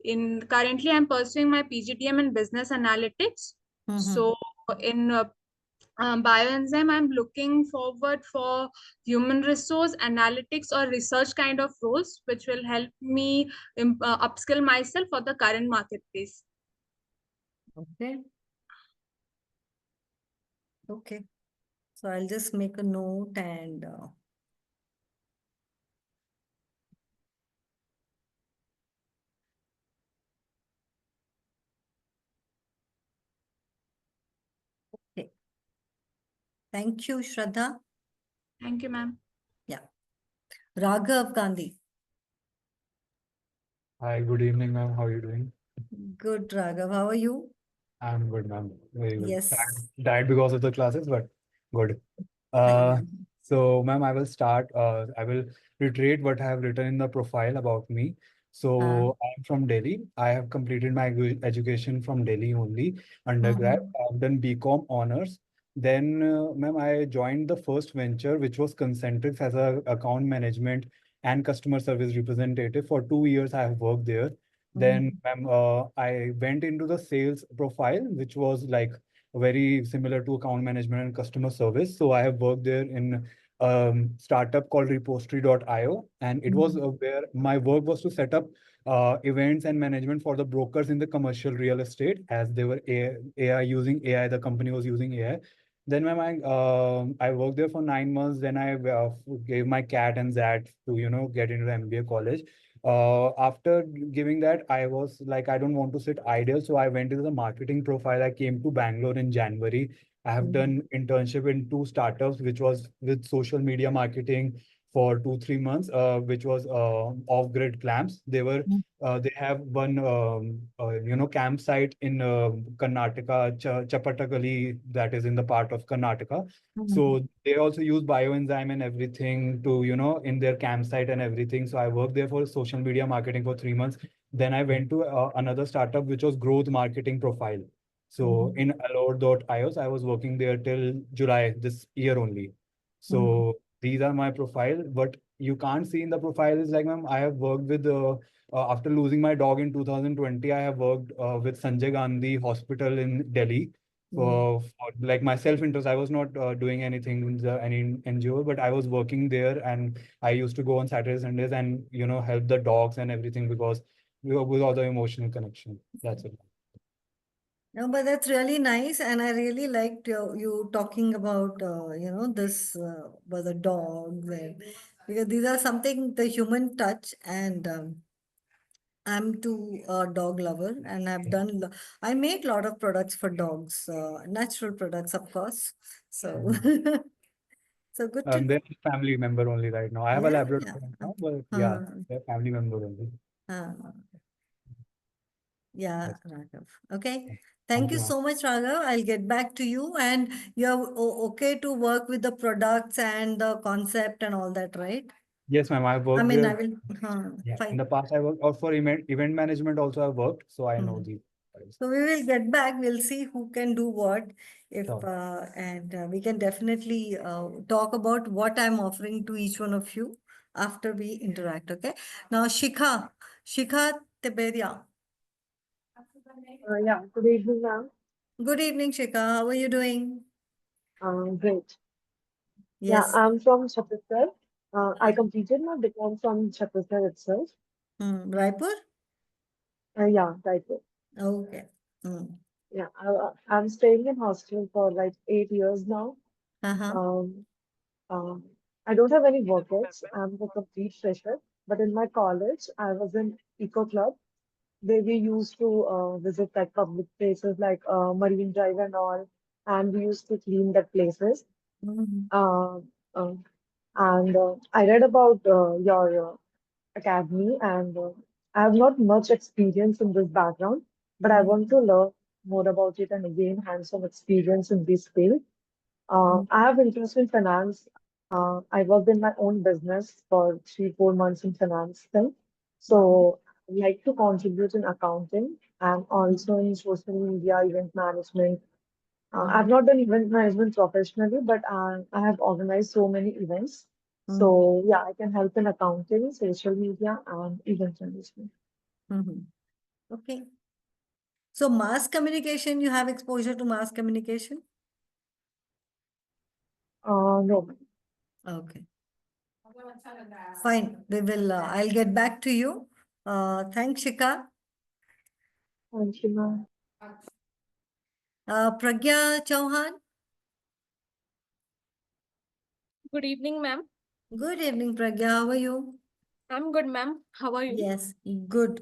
in currently, I'm pursuing my PGDM in business analytics. Mm-hmm. So in bioenzyme, I'm looking forward for human resource analytics or research kind of roles, which will help me upskill myself for the current marketplace. Okay. Okay. So I'll just make a note and okay. Thank you, Shraddha. Thank you, ma'am. Yeah. Raghav Gandhi. Hi, good evening, ma'am. How are you doing? Good, Raghav. How are you? I'm good, ma'am. Very good. Yes. Tired because of the classes, but good. Uh, so, ma'am, I will start. I will reiterate what I have written in the profile about me. So, I'm from Delhi. I have completed my education from Delhi only, undergrad. Mm-hmm. I've done BCom honors. Then, ma'am, I joined the first venture, which was Concentrix as a account management and customer service representative. For 2 years, I have worked there. Then, ma'am, I went into the sales profile, which was like very similar to account management and customer service. So I have worked there in startup called repository.io, and it was where my work was to set up events and management for the brokers in the commercial real estate, as they were AI using AI. The company was using AI. Then when I worked there for 9 months. Then I gave my cat and zat to get into the MBA college. After giving that, I was like, I don't want to sit idle. So I went into the marketing profile. I came to Bangalore in January. I have done internship in two startups, which was with social media marketing for 2-3 months, which was off-grid clamps. They have one campsite in Karnataka, Chapatagali, that is in the part of Karnataka. So they also use bioenzyme and everything to, in their campsite and everything. So I worked there for social media marketing for 3 months. Then I went to another startup, which was growth marketing profile. So in allure.io, I was working there till July this year only. So these are my profile. What you can't see in the profile is like, ma'am, I have worked with, after losing my dog in 2020, I have worked with Sanjay Gandhi Hospital in Delhi for like my self-interest. I was not doing anything with any NGO, but I was working there, and I used to go on Saturdays, Sundays, and help the dogs and everything, because with all the emotional connection. That's it. No, but that's really nice, and I really liked you talking about this about the dogs, and because these are something the human touch, and I'm too a dog lover, and I make a lot of products for dogs, natural products, of course. So so good to They're a family member only right now. I have a yeah, Labrador yeah. right now, but yeah, Uh, they're family member only. uh, yeah, Yes. Raghav. Okay. Thank Thank you, you ma'am. so much, Raghav. I'll get back to you. And you're okay to work with the products and the concept and all that, right? Yes, ma'am. I've I worked mean, there. I will, Yeah. In fine. the past, I worked, or for event management also I've worked, so I know Hmm. the. So we will get back. We'll see who can do what. If Sure. and we can definitely talk about what I'm offering to each one of you after we interact. Okay. Now, Shikha Teberia. Yeah, good evening, ma'am. Good evening, Shikha. How are you doing? Great. Yeah, Yes. I'm from Chhattisgarh. I completed my BCom from Chhattisgarh itself. Raipur? Yeah, right. Okay. Hmm. Yeah, I'm staying in hostel for like 8 years now. Uh-huh. Um, um, I don't have any workouts. I'm a complete fresher. But in my college, I was in Eco Club where we used to visit like public places like Marine Drive and all, and we used to clean that places. Mhm. Uh, uh, and I read about your academy, and I have not much experience in this background, but I want to learn more about it and gain hands-on experience in this field. I have interest in finance. I worked in my own business for 3, 4 months in finance thing. So I like to contribute in accounting and also in social media, event management. I've not done event management professionally, but I have organized so many events. So yeah, I can help in accounting, social media, and event management. Mhm. Okay. So mass communication, you have exposure to mass communication? No. Okay. Fine. We will, I'll get back to you. Thanks, Shika. Thank you, ma'am. Pragya Chauhan. Good evening, ma'am. Good evening, Pragya. How are you? I'm good, ma'am. How are you? Yes, good.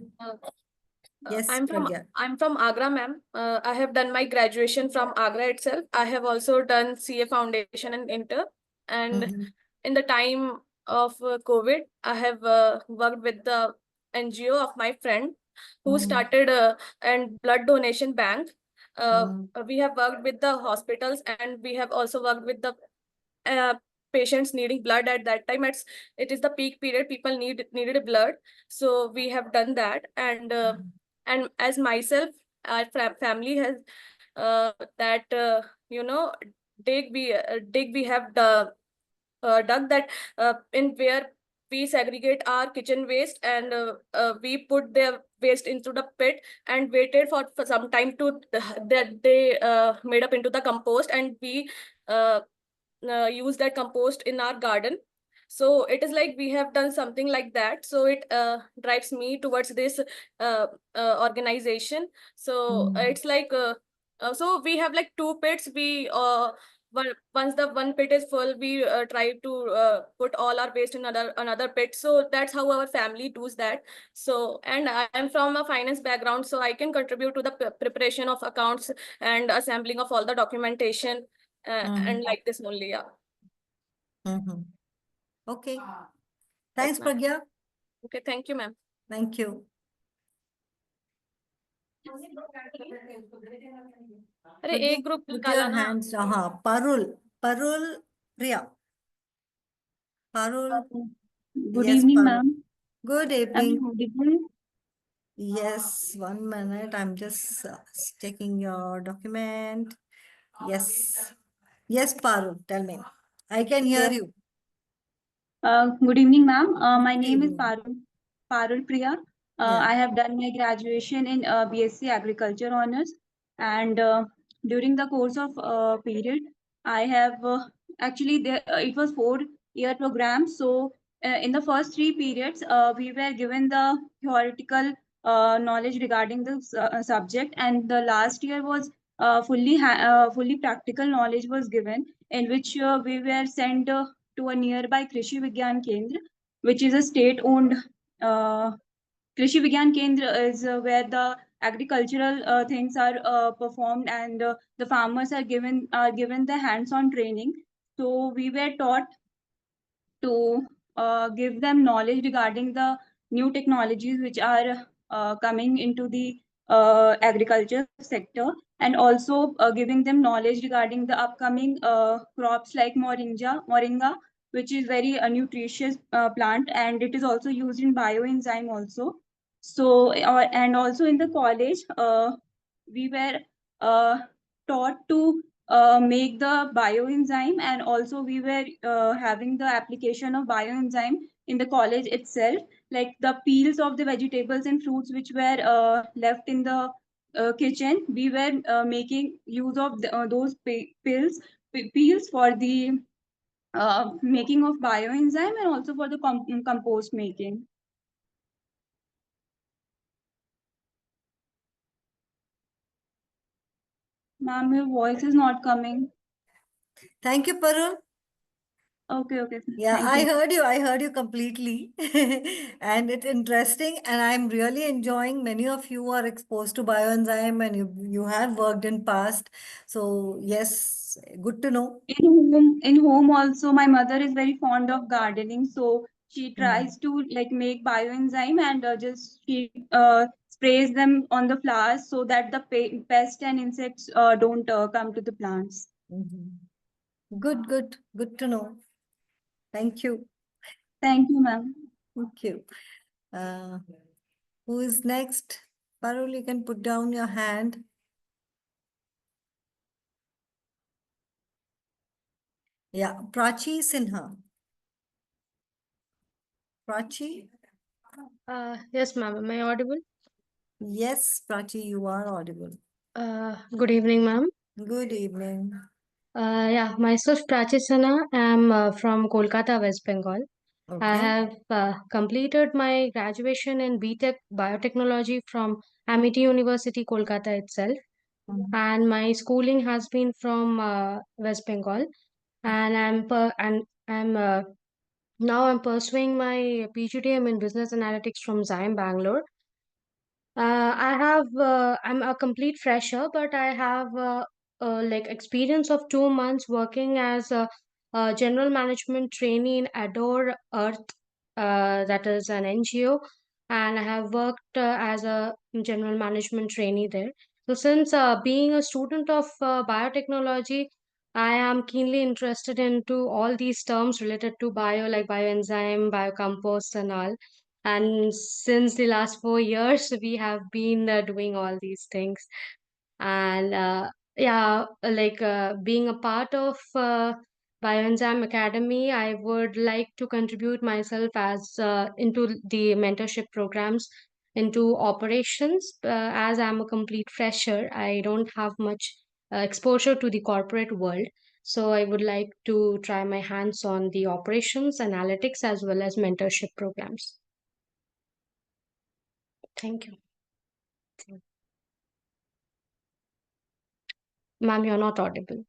Yes, Pragya. I'm from Agra, ma'am. I have done my graduation from Agra itself. I have also done CA Foundation and Inter. And in the time of COVID, I have worked with the NGO of my friend who started and blood donation bank. We have worked with the hospitals, and we have also worked with the uh, patients needing blood at that time. It is the peak period, people needed blood, so we have done that. And as myself, our family has that you know dig we have dug that in where we segregate our kitchen waste, and we put the waste into the pit and waited for some time to that they made up into the compost, and we uh, use that compost in our garden. So it is like we have done something like that, so it drives me towards this organization. So it's like so we have like two pits. We once the one pit is full, we try to put all our waste in another pit. So that's how our family does that. So, and I am from a finance background, so I can contribute to the preparation of accounts and assembling of all the documentation, and like this only. Yeah. Okay. Yes, Thanks, ma'am. Pragya. Okay, thank you, ma'am. Thank you. अरे एक group Put निकाला your ना. hands. Parul Priya. Parul. Good Yes, evening, Parul. ma'am. Good Am I evening. audible? Yes, 1 minute. I'm just checking your document. Yes. Yes, Parul, tell me. I can hear Yes. you. Good evening, ma'am. My Good name is evening. Parul Priya. Yeah. I have done my graduation in BSc Agriculture Honors, and during the course of period, I have actually it was 4 year program. So in the first 3 periods, we were given the theoretical knowledge regarding the subject, and the last year was fully practical knowledge was given, in which we were sent to a nearby Krishi Vigyan Kendra, which is a state-owned Krishi Vigyan Kendra is where the agricultural things are performed, and the farmers are given the hands-on training. So we were taught to give them knowledge regarding the new technologies which are coming into the agriculture sector, and also giving them knowledge regarding the upcoming crops like moringa, which is very nutritious plant, and it is also used in bioenzyme also. So and also in the college, we were taught to make the bioenzyme, and also we were having the application of bioenzyme in the college itself, like the peels of the vegetables and fruits which were left in the kitchen. We were making use of those peels for the making of bioenzyme, and also for the compost making. Ma'am, your voice is not coming. Thank you, Parul. Okay. Yeah, Thank I you. heard you. I heard you completely. And it's interesting. And I'm really enjoying many of you are exposed to bioenzyme and you have worked in past. So yes, good to know. In home also, my mother is very fond of gardening, so she tries to like make bioenzyme, and just she sprays them on the flowers so that the pest and insects don't come to the plants. Good to know. Thank you. Thank you, ma'am. Thank you. Who is next? Parul, you can put down your hand. Yeah, Prachi Sinha. Prachi? Yes, ma'am. Am I audible? Yes, Prachi, you are audible. Good evening, ma'am. Good evening. Yeah, myself Prachi Sana. I'm from Kolkata, West Bengal. I Okay. have completed my graduation in BTech Biotechnology from Amity University, Kolkata itself. And my schooling has been from West Bengal. And now I'm pursuing my PGDM in Business Analytics from XIME, Bangalore. I'm a complete fresher, but I have like experience of 2 months working as a general management trainee in Adore Earth, that is an NGO, and I have worked as a general management trainee there. So, since being a student of biotechnology, I am keenly interested into all these terms related to bio, like bioenzyme, biocompost, and all. And since the last 4 years, we have been doing all these things. And yeah, like being a part of Bioenzyme Academy, I would like to contribute myself as into the mentorship programs, into operations. As I'm a complete fresher, I don't have much exposure to the corporate world. So I would like to try my hands on the operations, analytics, as well as mentorship programs. Thank you. Ma'am, you're not audible.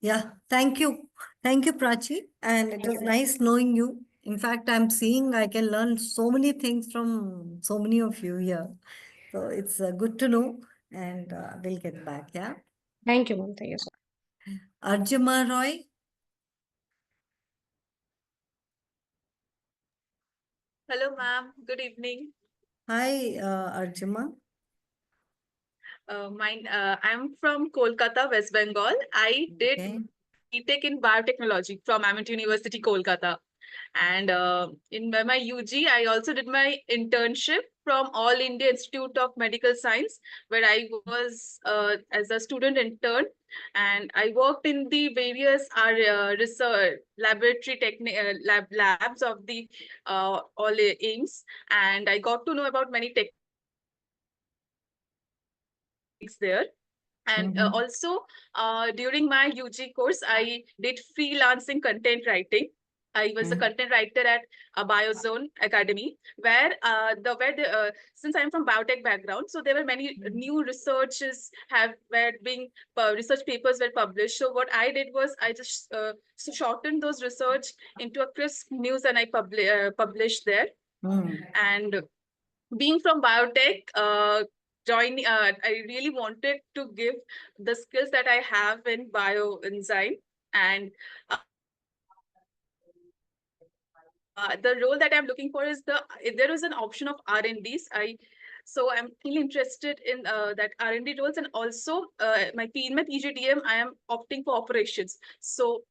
Yeah, thank you. Thank you, Prachi. And it was nice knowing you. In fact, I'm seeing I can learn so many things from so many of you here. So it's good to know. And we'll get back. Yeah. Thank you, ma'am. Thank you so much. Arjuma Roy. Hello, ma'am. Good evening. Hi, Arjuma. I'm from Kolkata, West Bengal. I did BTech in biotechnology from Amity University, Kolkata. And in my UG, I also did my internship from All India Institute of Medical Science, where I was as a student intern, and I worked in the various research laboratory labs of the all AIMS, and I got to know about many techniques there. And also during my UG course, I did freelancing content writing. I was a content writer at a Biozone Academy, where since I'm from biotech background, so there were many new researches were being research papers were published. So what I did was I just shortened those research into a crisp news, and I published there. And being from biotech, I really wanted to give the skills that I have in bioenzyme, and the role that I'm looking for is there is an option of R&Ds. So I'm really interested in that R&D roles, and also my PGDM, I am opting for operations. So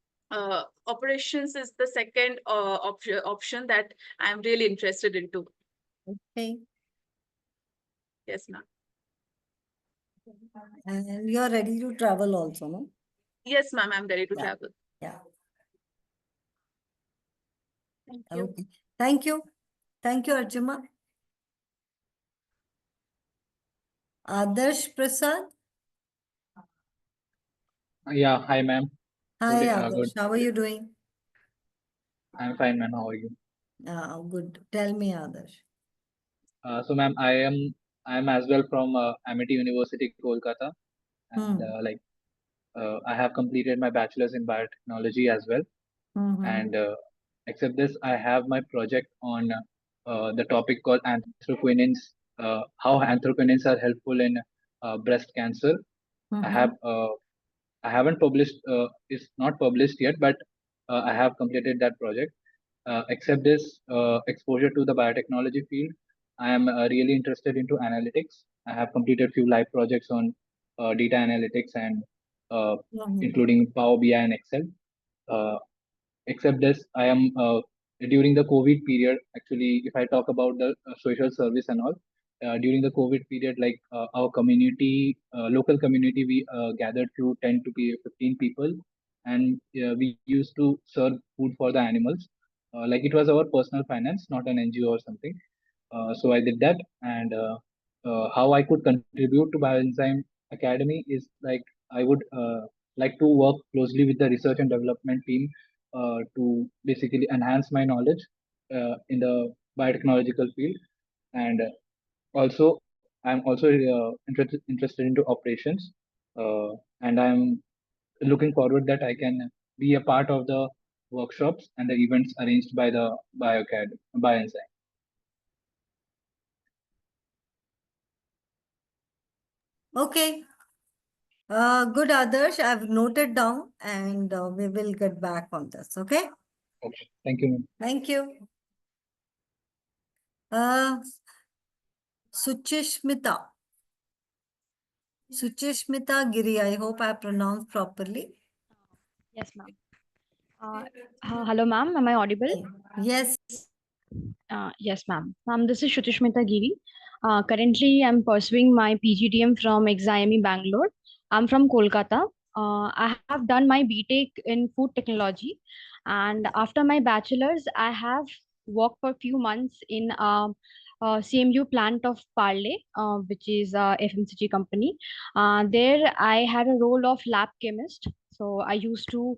operations is the second option that I'm really interested into. Okay. Yes, ma'am. And you're ready to travel also, no? Yes, ma'am, I'm ready to travel. Yeah. Thank you. Okay. Thank you. Thank you, Archima. Adarsh Prasad. Yeah, hi, ma'am. Hi, Good, Adarsh. How are you doing? I'm fine, ma'am. How are you? Good. Tell me, Adarsh. So, ma'am, I am as well from Amity University, Kolkata, and I have completed my bachelor's in biotechnology as well. And except this, I have my project on the topic called anthraquinins, how anthraquinins are helpful in breast cancer. I haven't published, it's not published yet, but I have completed that project. Except this exposure to the biotechnology field, I am really interested into analytics. I have completed few live projects on data analytics and including Power BI and Excel. Uh, Except this, I am during the COVID period. Actually, if I talk about the social service and all, during the COVID period, like our community, local community, we gathered to 10 to 15 people, and we used to serve food for the animals. Like it was our personal finance, not an NGO or something. So I did that, and how I could contribute to Bioenzyme Academy is like I would like to work closely with the research and development team to basically enhance my knowledge in the biotechnological field, and also I'm also interested into operations, and I'm looking forward that I can be a part of the workshops and the events arranged by the Bioenzyme. Okay. Good, Adarsh. I've noted down, and we will get back on this. Okay. Okay. Thank you, ma'am. Thank you. Suchishmita. Suchishmita Giri. I hope I pronounced properly. Yes, ma'am. Hello, ma'am. Am I audible? Yes. Yes, ma'am. Ma'am, this is Shrutishmita Giri. Currently, I'm pursuing my PGDM from XIME Bangalore. I'm from Kolkata. I have done my BTech in food technology, and after my bachelor's, I have worked for a few months in CMU plant of Parle, which is a FMCG company. There, I had a role of lab chemist. So I used to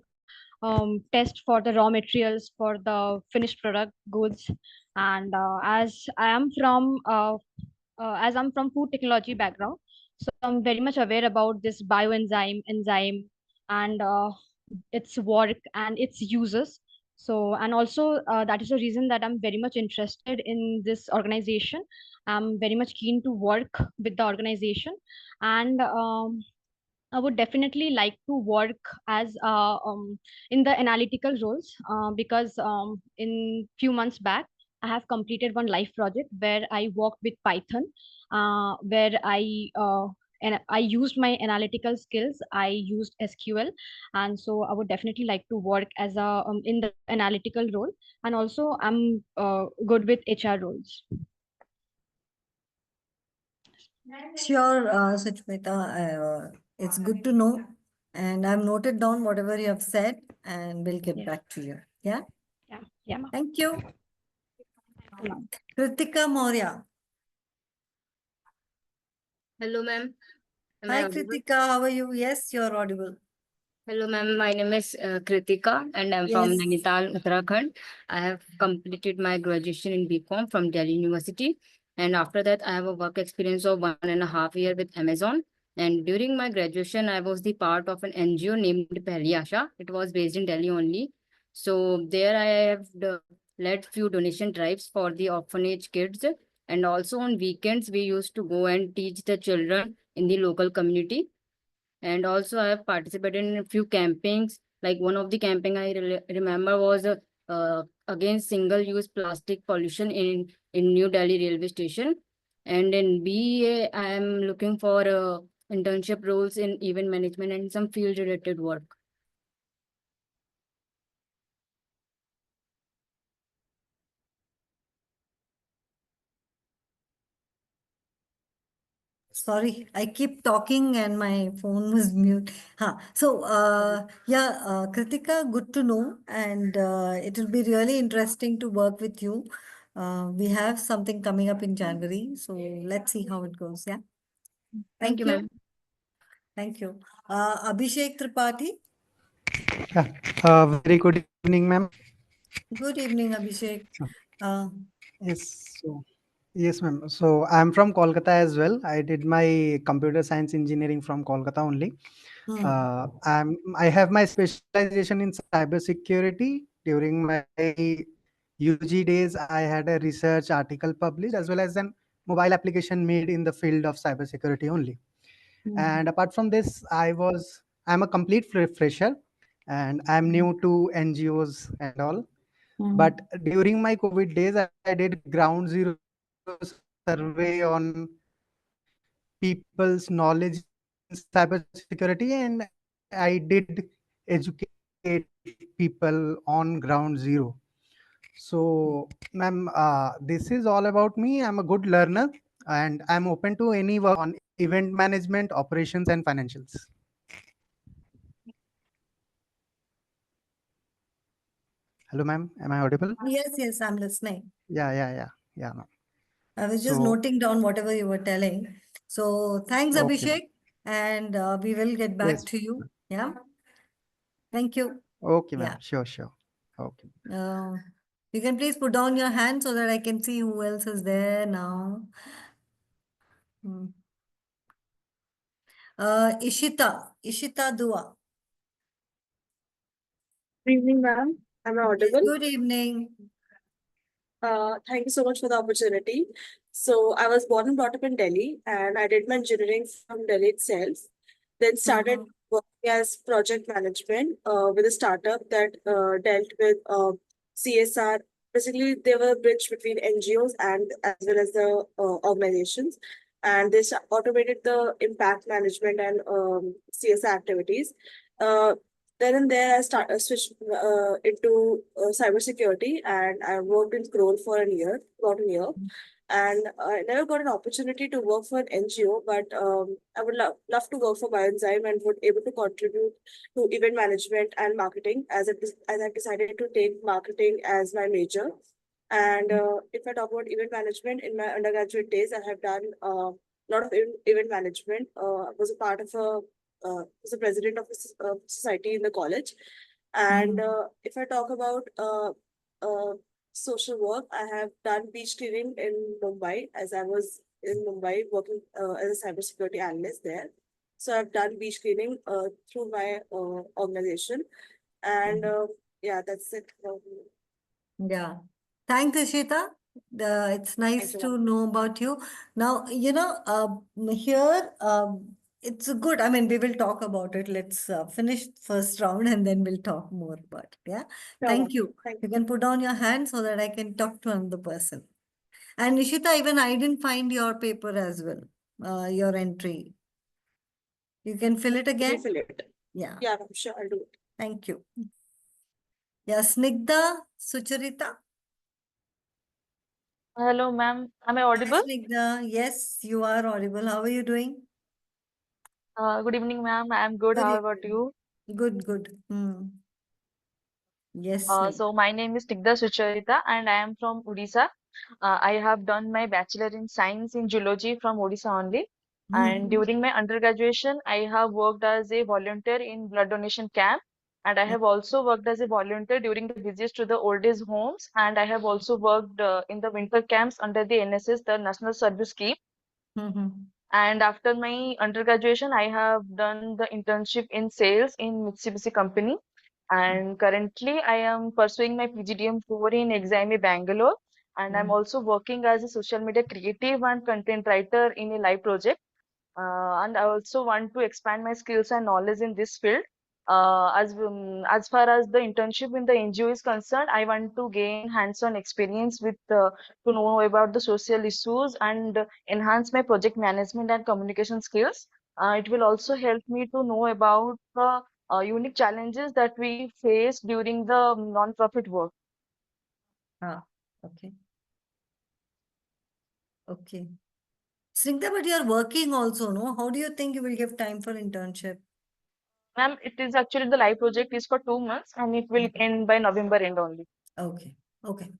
test for the raw materials for the finished product goods, and as I'm from food technology background, so I'm very much aware about this enzyme, and its work and its uses. So, and also that is the reason that I'm very much interested in this organization. I'm very much keen to work with the organization, and I would definitely like to work as in the analytical roles, because in few months back I have completed one live project where I worked with Python, where I used my analytical skills. I used SQL, and so I would definitely like to work as a in the analytical role, and also I'm good with HR roles. Sure, Suchmita. It's good to know. And I've noted down whatever you have said, and we'll get back to you. Yeah? Yeah. Thank you. Kritika Maurya. Hello, ma'am. Am I Hi, audible? Kritika. How are you? Yes, you're audible. Hello, ma'am. My name is Kritika, and I'm from Yes. Nainital, Uttarakhand. I have completed my graduation in BCom from Delhi University, and after that, I have a work experience of 1.5 year with Amazon. And during my graduation, I was the part of an NGO named Pehli Asha. It was based in Delhi only. So there, I have led few donation drives for the orphanage kids, and also on weekends, we used to go and teach the children in the local community. And also I have participated in a few campings. Like one of the camping I remember was against single use plastic pollution in New Delhi railway station. And in BA I am looking for internship roles in event management and some field related work. Sorry, I keep talking and my phone was mute. So, yeah, Kritika, good to know. And it will be really interesting to work with you. We have something coming up in January. So let's see how it goes. Yeah. Thank Thank you, you. ma'am. Thank you. Abhishek Tripathi. Yeah. Very good evening, ma'am. Good evening, Abhishek. Uh, Yes. So, yes, ma'am. So I'm from Kolkata as well. I did my computer science engineering from Kolkata only. I have my specialization in cybersecurity. During my UG days, I had a research article published as well as an mobile application made in the field of cybersecurity only. And apart from this, I'm a complete fresher, and I'm new to NGOs and all. But during my COVID days, I did ground zero survey on people's knowledge in cybersecurity, and I did educate people on ground zero. So, ma'am, this is all about me. I'm a good learner, and I'm open to any work on event management, operations, and financials. Hello, ma'am. Am I audible? yes, yes, I'm listening. Yeah, ma'am. I was just So, noting down whatever you were telling. So thanks, okay, ma'am. Abhishek, and we will get back Yes. to you. Yeah. Thank you. Okay, ma'am. Yeah. Sure. Okay. Uh, you can please put down your hand so that I can see who else is there now. Hmm. Ishita Dua. Good evening, ma'am. Am I Yes, audible? good evening. Thank you so much for the opportunity. So I was born and brought up in Delhi, and I did my engineering from Delhi itself. Then started working as project management with a startup that dealt with CSR. Basically, they were a bridge between NGOs and as well as the organizations, and they automated the impact management and CSR activities. Uh, then and there, I switched into cybersecurity, and I worked in Scroll for about a year. And I never got an opportunity to work for an NGO, but I would love to work for BioEnzyme and would able to contribute to event management and marketing as I decided to take marketing as my major. And if I talk about event management, in my undergraduate days, I have done a lot of event management. I was a part of was the president of a society in the college. And if I talk about social work, I have done beach cleaning in Mumbai as I was in Mumbai working as a cybersecurity analyst there. So I've done beach cleaning through my organization. And yeah, that's it. Yeah. Thanks, Ishita. It's nice Thank you, to ma'am. know about you. Now, here, it's good. I mean, we will talk about it. Let's finish first round and then we'll talk more about it. Yeah. Sure, Thank ma'am. you. Thank You you. can put down your hand so that I can talk to another person. And Ishita, even I didn't find your paper as well, your entry. You can fill it again? Refill it. Yeah. Yeah, I'm sure I'll do it. Thank you. Yeah, Snigdha Sucharita. Hello, ma'am. Am I Hi, audible? Snigdha. Yes, you are audible. How are you doing? Good evening, ma'am. I am good. Good How about evening. you? Good. Yes, Snigdha. So my name is Tigda Sucharita and I am from Odisha. I have done my bachelor in science in geology from Odisha only. And during my undergraduation, I have worked as a volunteer in blood donation camp. And I have also worked as a volunteer during the visits to the old age homes. And I have also worked in the winter camps under the NSS, the National Service Scheme. And after my undergraduation, I have done the internship in sales in Mitsubishi company. And currently, I am pursuing my PGDM4 in XIME Bangalore. And I'm also working as a social media creative and content writer in a live project. And I also want to expand my skills and knowledge in this field. As far as the internship in the NGO is concerned, I want to gain hands-on experience with to know about the social issues and enhance my project management and communication skills. It will also help me to know about the unique challenges that we face during the non-profit work. Okay. Okay. Snigdha, but you're working also, no? How do you think you will give time for internship? Ma'am, it is actually the live project is for 2 months and it will end by November end only. Okay. Okay.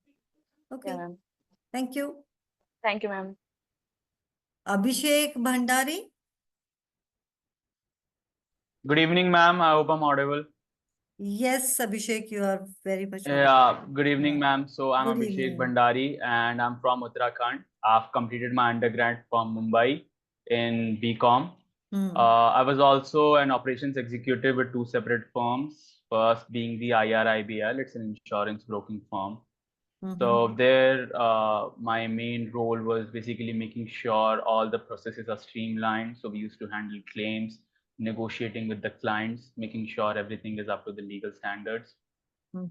Okay. Yeah, ma'am. Thank you. Thank you, ma'am. Abhishek Bhandari. Good evening, ma'am. I hope I'm audible. Yes, Abhishek, you are very much audible. Yeah, good evening, ma'am. So I'm Good Abhishek evening. Bhandari and I'm from Uttarakhand. I've completed my undergrad from Mumbai in BCom. I was also an operations executive with two separate firms. First being the IRIBL, it's an insurance broking firm. So there, my main role was basically making sure all the processes are streamlined. So we used to handle claims, negotiating with the clients, making sure everything is up to the legal standards.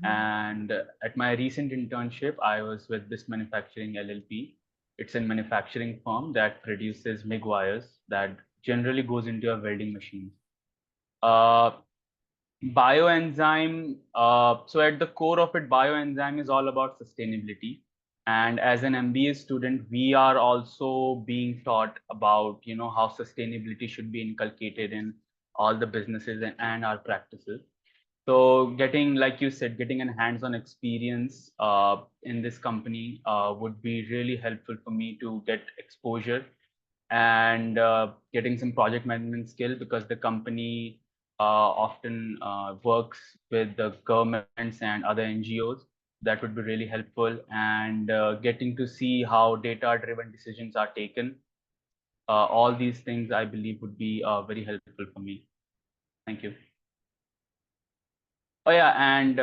And at my recent internship, I was with This Manufacturing LLP. It's a manufacturing firm that produces MIG wires that generally goes into your welding machines. Bioenzyme, so at the core of it, bioenzyme is all about sustainability. And as an MBA student, we are also being taught about, how sustainability should be inculcated in all the businesses and our practices. So getting, like you said, getting a hands-on experience in this company would be really helpful for me to get exposure and getting some project management skill, because the company often works with the governments and other NGOs. That would be really helpful, and getting to see how data-driven decisions are taken. All these things I believe would be very helpful for me. Thank you. Oh yeah, and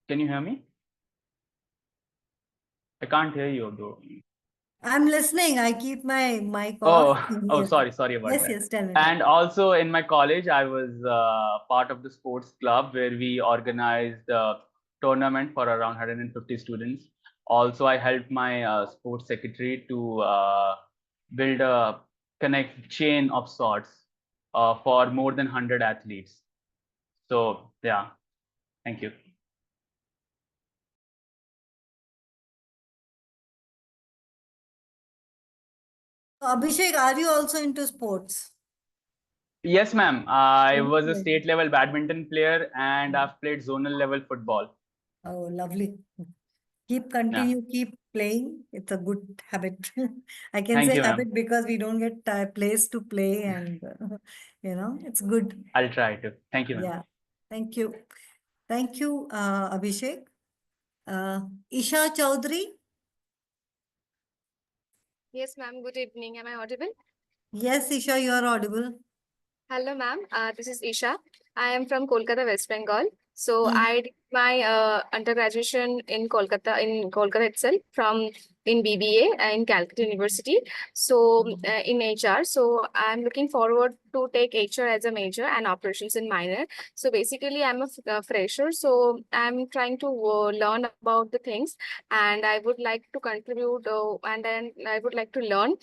can you hear me? I can't hear you though. I'm listening. I keep my mic Oh, off. oh, Yes. sorry about Yes, that. yes, tell me. And also in my college, I was part of the sports club where we organized a tournament for around 150 students. Also, I helped my sports secretary to build a connect chain of sorts for more than 100 athletes. So yeah, thank you. Abhishek, are you also into sports? Yes, ma'am. I was a Okay. state level badminton player and I've played zonal level football. Oh, lovely. Keep playing. It's a good habit. I can Thank say you, ma'am. habit because we don't get place to play, and it's good. I'll try to. Thank you, ma'am. Yeah. Thank you. Thank you, Abhishek. Isha Chaudhary. Yes, ma'am. Good evening. Am I audible? Yes, Isha, you are audible. Hello, ma'am. This is Isha. I am from Kolkata, West Bengal. So I did my undergraduation in Kolkata itself from in BBA in Calcutta University. So in HR. So I'm looking forward to take HR as a major and operations in minor. So basically, I'm a fresher. So I'm trying to learn about the things, and I would like to contribute, and then I would like to learn.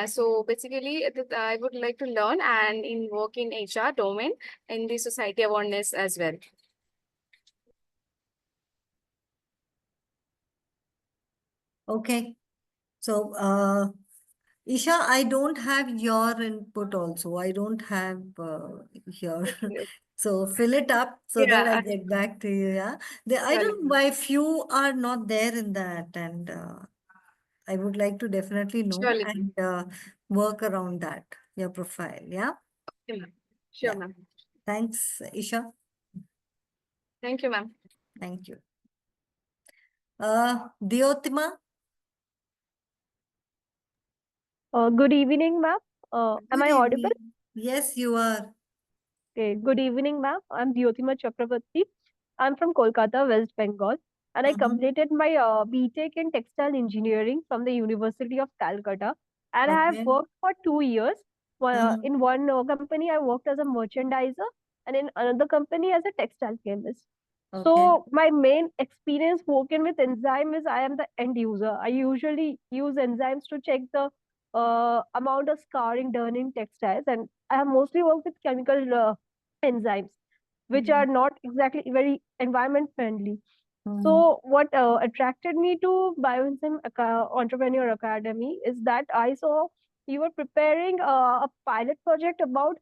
So basically, I would like to learn and work in HR domain in the society awareness as well. Okay. So, Isha, I don't have your input also. I don't have your. So fill it up so that I get back to you. Yeah. I don't know why few are not there in that, and I would like to definitely know Surely. and work around that. your profile. Yeah. Okay, ma'am. Sure, Yeah. ma'am. Thanks, Isha. Thank you, ma'am. Thank you. Diotima. Good evening, ma'am. Am Good I audible? evening. Yes, you are. Okay. Good evening, ma'am. I'm Dyotima Chakravarti. I'm from Kolkata, West Bengal, and I completed my BTech in textile engineering from the University of Calcutta. And I have Okay. worked for 2 years. In one company, I worked as a merchandiser, and in another company as a textile chemist. Okay. So my main experience working with enzyme is I am the end user. I usually use enzymes to check the amount of scarring done in textiles, and I have mostly worked with chemical enzymes, which are not exactly very environment friendly. So what attracted me to Bioenzyme Entrepreneur Academy is that I saw you were preparing a pilot project about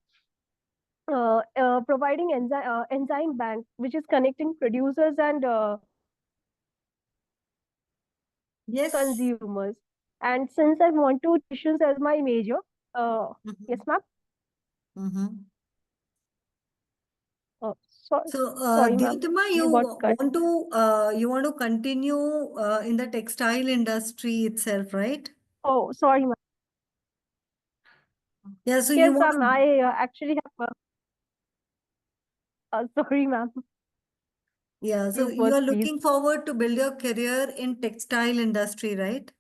providing enzyme bank, which is connecting producers and Yes. consumers. And since I want to nutrition as my major, yes, ma'am. Oh, So, sorry, ma'am. Diotima, You got cut. you want to continue in the textile industry itself, right? Oh, sorry, ma'am. Yeah. So you Yes, want ma'am. to. I actually have. Sorry, ma'am. Yeah. So You you first, are please. looking forward to build your career in textile industry, right?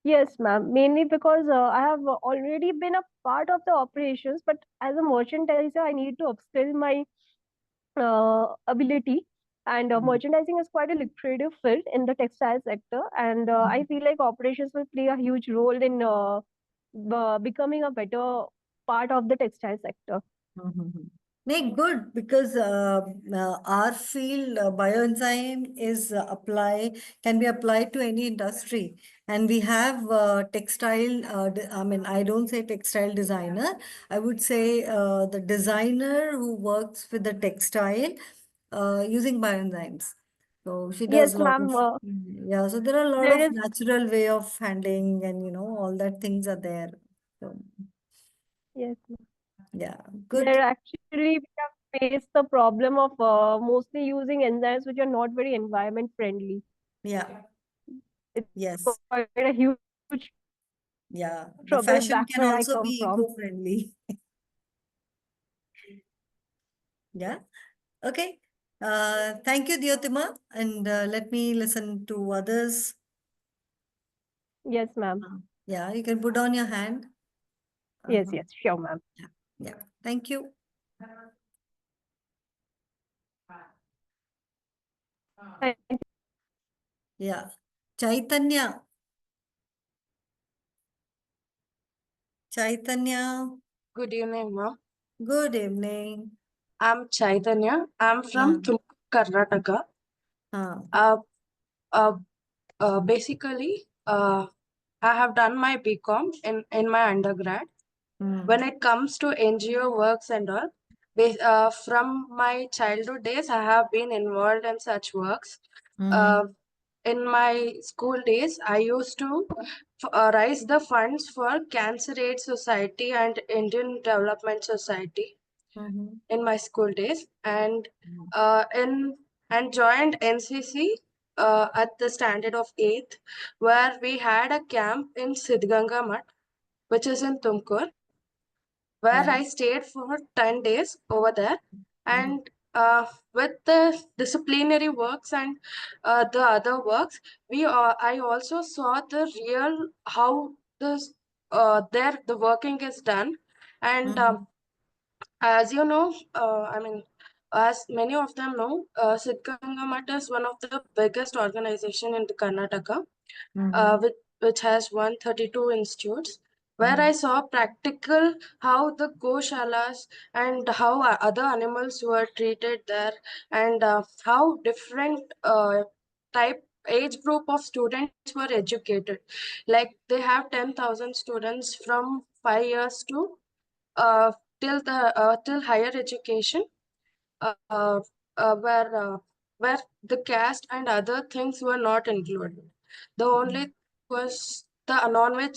Yes, ma'am. Mainly because I have already been a part of the operations, but as a merchandiser, I need to upskill my ability. And merchandising is quite a lucrative field in the textile sector, and I feel like operations will play a huge role in becoming a better part of the textile sector. No, good, because our field, bioenzyme, is can be applied to any industry, and we have textile. I mean, I don't say textile designer. I would say the designer who works with the textile using bioenzymes. So she does Yes, a lot of, ma'am. yeah. So there are a lot There of is natural way of handling, and all that things are there. So yes, ma'am. yeah, good. There actually we have faced the problem of mostly using enzymes which are not very environment friendly. Yeah. It's Yes. quite a huge Yeah, the struggle fashion back can where I also come be from. eco-friendly. Yeah. Okay. Thank you, Diotima. And let me listen to others. Yes, ma'am. Yeah, you can put on your hand. Yes, yes, sure, ma'am. Yeah. Thank you. Thank you. Yeah. Chaitanya. Chaitanya. Good evening, ma'am. Good evening. I'm Chaitanya. I'm from Karnataka. Uh, uh, Basically, I have done my BCom in my undergrad. When it comes to NGO works and all, from my childhood days, I have been involved in such works. In my school days, I used to raise the funds for Cancer Aid Society and Indian Development Society in my school days, and in and joined NCC at the standard of 8th, where we had a camp in Siddhganga Mutt, which is in Tumkur, where I stayed for 10 days over there. And with the disciplinary works and the other works, I also saw the real how the working is done. And as you know, as many of them know, Siddhganga Mutt is one of the biggest organization in the Karnataka, which has 132 institutes, where I saw practical how the goshalas and how other animals were treated there, and how different type age group of students were educated. Like they have 10,000 students from 5 years to uh, till higher education, uh, uh, where where the caste and other things were not included. The only was the non-veg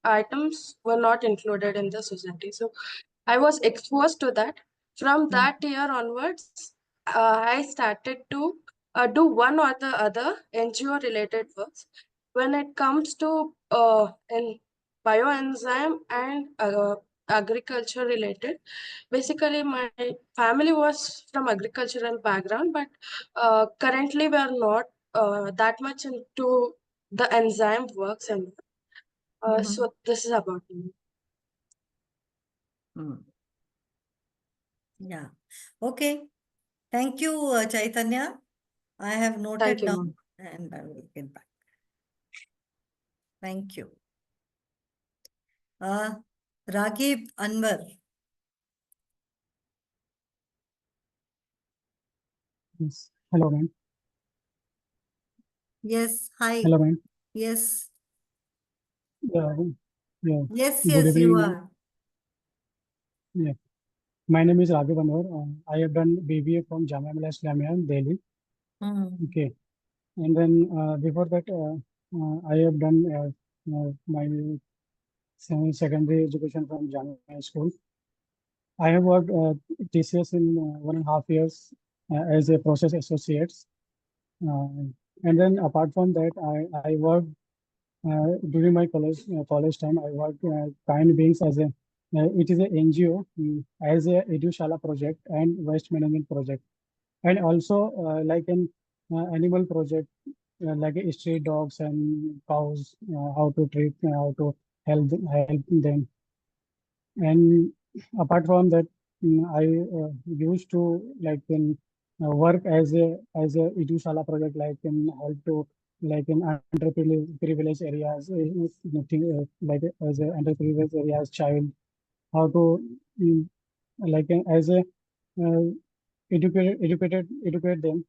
items were not included in the society. So I was exposed to that. From that year onwards, I started to do one or the other NGO related works. When it comes to in bioenzyme and agriculture related, basically my family was from agricultural background, but currently we are not that much into the enzyme works, and so this is about me. Yeah. Okay. Thank you, Chaitanya. I have noted Thank you, down ma'am. and I will get back. Thank you. Raghib Anwar. Yes. Hello, ma'am. Yes. Hi. Hello, ma'am. Yes. Yeah. Yeah. Yes, Good yes, you evening, ma'am. are. Yeah. My name is Raghav Anwar. I have done BBA from Jamia Millia Islamia in Delhi. Okay. And then before that, I have done my secondary education from Jamia School. I have worked TCS in 1.5 years as a process associate. And then apart from that, I worked during my college time. I worked Kind Beings as a it is a NGO as a Edushala project and waste management project, and also like an animal project like street dogs and cows, how to treat, how to help them. And apart from that, I used to like in work as a Edushala project, like in help to like in underprivileged areas, nothing like as a underprivileged areas child, how to like as a uh, educate them.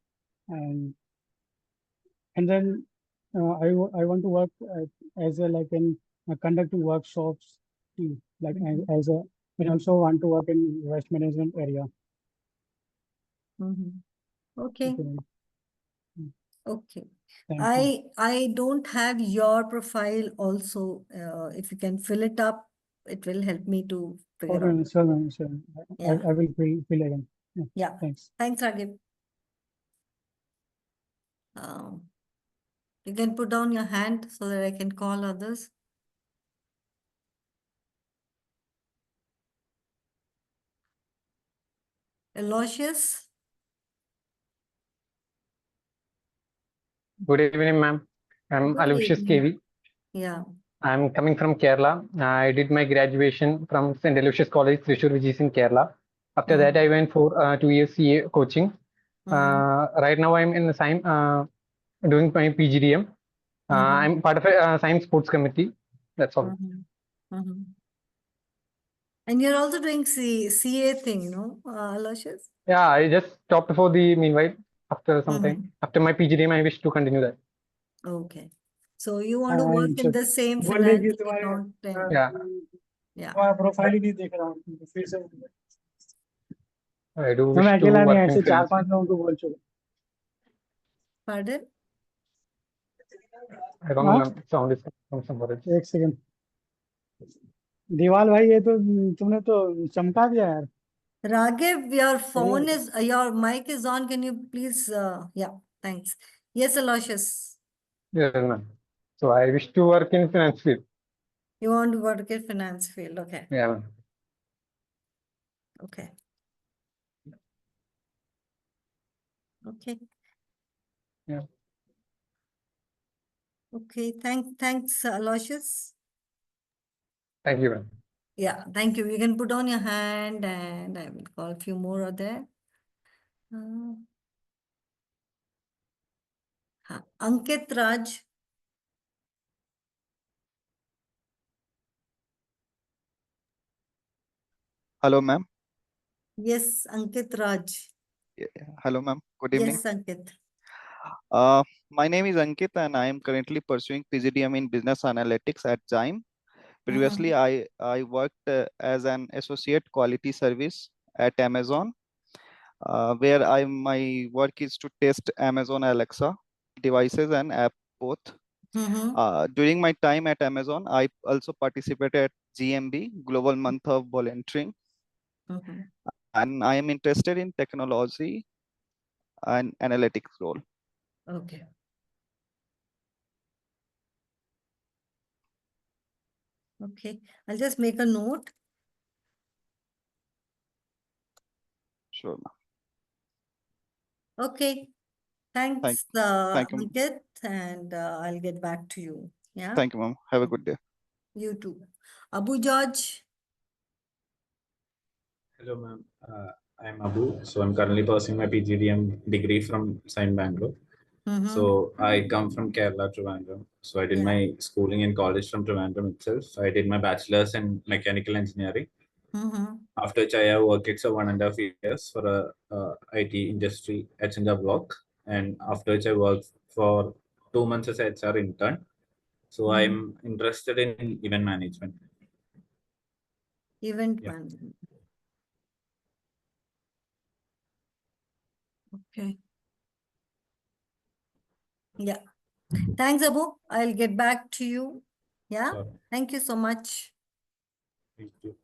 And then I want to work as a like in conduct workshops, like as a, and also want to work in waste management area. Okay. Okay. Okay. Thank you. I don't have your profile also. If you can fill it up, it will help me to figure out. Okay, sure, ma'am, sure. Yeah. I will fill again. Yeah. Thanks. Thanks, Raghib. You can put down your hand so that I can call others. Aloysius. Good evening, ma'am. I'm Good Aloysius evening. KV. Yeah. I'm coming from Kerala. I did my graduation from St. Aloysius College, Thrissur, which is in Kerala. After that, I went for 2 years CA coaching. Right now, I'm in the SIME doing my PGDM. I'm part of a SIME sports committee. That's all. And you're also doing CA thing, no, Aloysius? Yeah, I just stopped for the meanwhile. After some time, after my PGDM, I wish to continue that. Okay. So you want to work in the same बोले कि financial तुम्हारे accountant. Yeah. Yeah. तुम्हारा profile ही नहीं देख रहा हूँ फिर से I do तो मैं wish to अकेला नहीं, work in ऐसे finance. 4-5 लोगों को बोल चुका. Pardon? I don't know, ma'am. Sound is from somewhere else. एक सेकंड. दीवाल भाई, ये तो तुमने तो चमका दिया यार. Raghav, your phone is, your mic is on. Can you please, yeah, thanks. Yes, Aloysius. Yeah, ma'am. So I wish to work in finance field. You want to work in finance field, okay. Yeah, ma'am. Okay. Okay. Yeah. Okay, thanks, Aloysius. Thank you, ma'am. Yeah, thank you. You can put on your hand and I will call a few more are there. Ankit Raj. Hello, ma'am. Yes, Ankit Raj. Hello, ma'am. Good evening. Yes, Ankit. My name is Ankit and I am currently pursuing PGDM in Business Analytics at XIME. Previously, I worked as an associate quality service at Amazon, where my work is to test Amazon Alexa devices and app both. During my time at Amazon, I also participated at GMB, Global Month of Volunteering, and I am interested in technology and analytics role. Okay. Okay, I'll just make a note. Sure, ma'am. Okay, thanks, Thank you. Ankit, and I'll get back to you. Yeah. Thank you, ma'am. Have a good day. You too. Abu George. Hello, ma'am. I'm Abu. So I'm currently pursuing my PGDM degree from SIME Bangalore. So I come from Kerala, Trivandrum. So I did my schooling and college from Trivandrum itself. I did my bachelor's in mechanical engineering. After which I have worked for 1.5 years for a IT industry at Chinda Block. And after which I worked for 2 months as a HR intern. So I'm interested in event management. Event management. Okay. Yeah. Thanks, Abu. I'll get back to you. Yeah. Sure. Thank you so much. Thank you.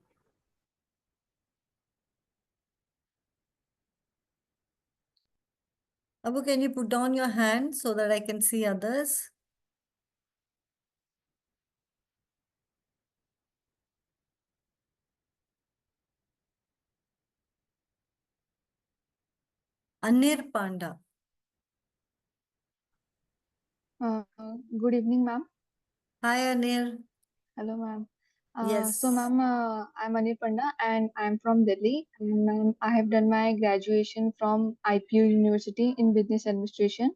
Abu, can you put down your hand so that I can see others? Anir Panda. Good evening, ma'am. Hi, Anir. Hello, ma'am. Yes. So, ma'am, I'm Anil Panda and I'm from Delhi. And ma'am, I have done my graduation from IPU University in Business Administration.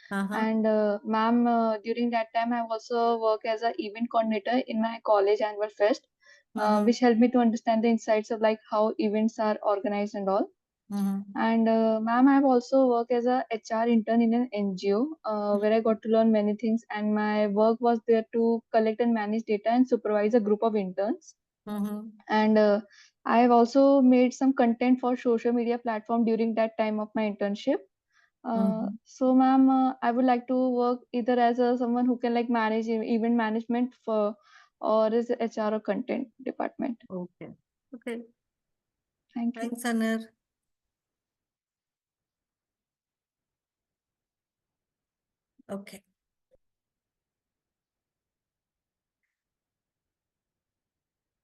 And ma'am, during that time, I also work as an event coordinator in my college annual fest, which helped me to understand the insights of like how events are organized and all. And ma'am, I've also worked as a HR intern in an NGO where I got to learn many things. And my work was there to collect and manage data and supervise a group of interns. And I have also made some content for social media platform during that time of my internship. So, ma'am, I would like to work either as a someone who can like manage event management for, or as a HR or content department. Okay. Okay. Thank you. Thanks, Anir. Okay.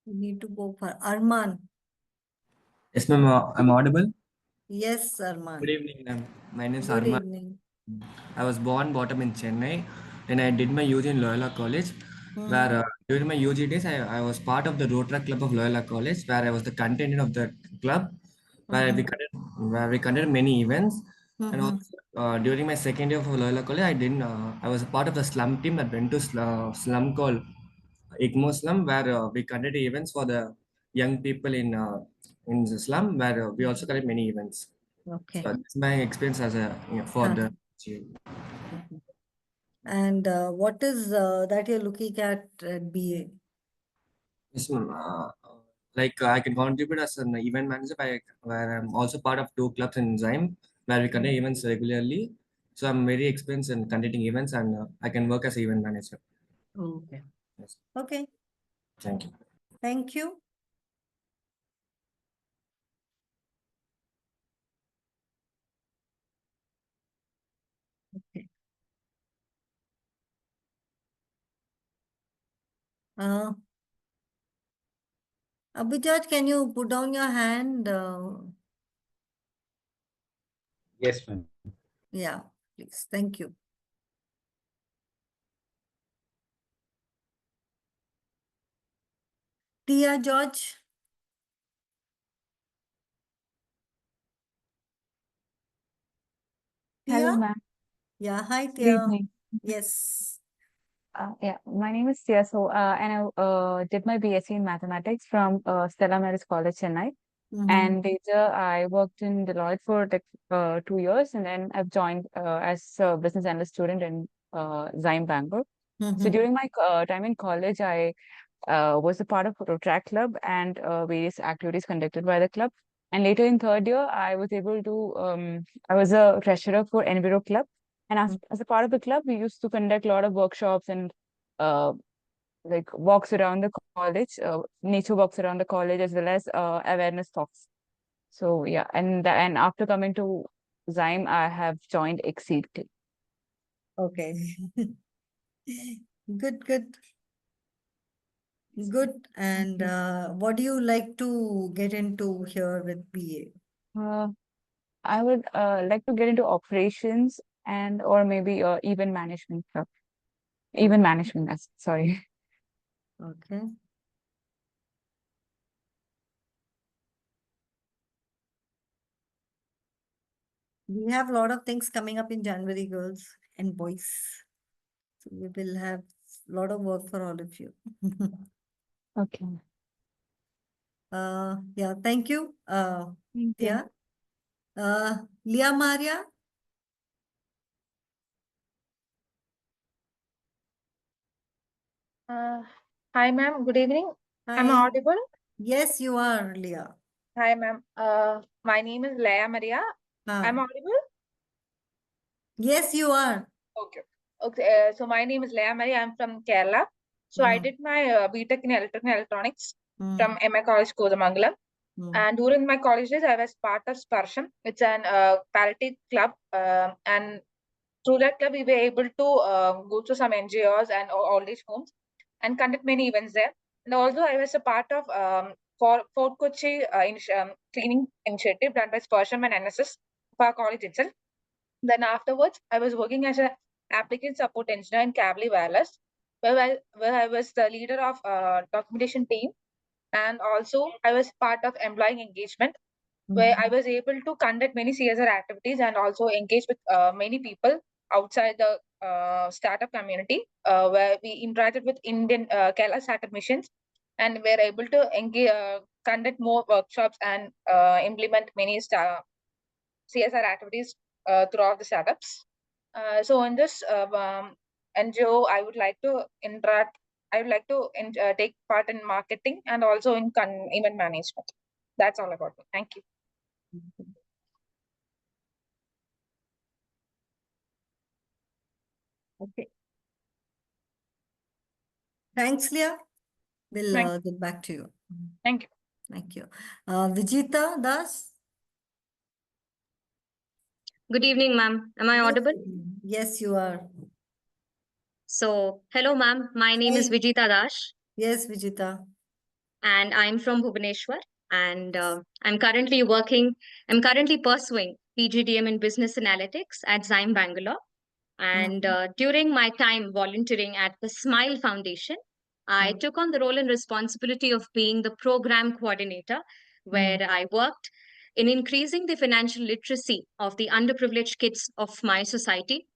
We need to go for Arman. Yes, ma'am. I'm audible. Yes, Arman. Good evening, ma'am. My name is Good Arman. evening. I was born brought up in Chennai. Then I did my UG in Loyola College, where during my UG days I was part of the Rotary Club of Loyola College, where I was the contingent of the club, where we conducted many events. And also during my second year of Loyola College, I was a part of the slum team that went to slum called IGMO slum, where we conducted events for the young people in the slum, where we also conducted many events. Okay. So that's my experience as a for the. And what is that you're looking at BA? Yes, ma'am. I can contribute as an event manager where I'm also part of 2 clubs in XIME where we conduct events regularly. So I'm very experienced in conducting events and I can work as an event manager. Okay. Yes. Okay. Thank you. Thank you. Okay. Abhijat, can you put down your hand? Yes, ma'am. Yeah, please. Thank you. Tia George. Hello, Tia? ma'am. Yeah, hi, Good Tia. evening. Yes. Yeah, my name is Tia. So, and I did my BSc in mathematics from Stella Maris College, Chennai. And later, I worked in Deloitte for like 2 years, and then I've joined as a business analyst student in XIME Bangalore. So during my time in college, I was a part of a track club and various activities conducted by the club. And later in third year, I was able to, I was a treasurer for Enviro Club. And as a part of the club, we used to conduct a lot of workshops and like walks around the college, nature walks around the college, as well as awareness talks. So yeah, and after coming to XIME, I have joined XIME. Okay. Good, good. Good. And what do you like to get into here with BA? I would like to get into operations and or maybe event management. Event management, sorry. Okay. We have a lot of things coming up in January, girls and boys. So we will have a lot of work for all of you. Okay. Yeah, thank you. Thank you. Yeah. Leah Maria. Hi, ma'am. Good evening. Am I Hi. audible? Yes, you are, Leah. Hi, ma'am. My name is Leah Maria. Am I audible? Yes, you are. Okay. Okay. So my name is Leah Maria. I'm from Kerala. So I did my BTech in Electrical and Electronics from MA College, Kodamangalam. And during my college days, I was part of Sparsham. It's an parity club. And through that club, we were able to go to some NGOs and old age homes and conduct many events there. And also, I was a part of Fort Kochi cleaning initiative done by Sparsham and NSS for our college itself. Then afterwards, I was working as an applicant support engineer in Cavli Wireless, where I was the leader of documentation team. And also, I was part of employee engagement, where I was able to conduct many CSR activities and also engage with many people outside the startup community, where we interacted with Indian Kerala startup missions, and were able to engage, conduct more workshops and implement many CSR activities throughout the startups. So in this NGO, I would like to interact. I would like to take part in marketing and also in event management. That's all about me. Thank you. Okay. Thanks, Leah. We'll get back to you. Thank you. Thank you. Vijita Das. Good evening, ma'am. Am I audible? Yes, you are. So, hello, ma'am. My name is Vijita Dash. Yes, Vijita. And I'm from Bhubaneswar. And I'm currently pursuing PGDM in Business Analytics at XIME Bangalore. And during my time volunteering at the Smile Foundation, I took on the role and responsibility of being the program coordinator, where I worked in increasing the financial literacy of the underprivileged kids of my society.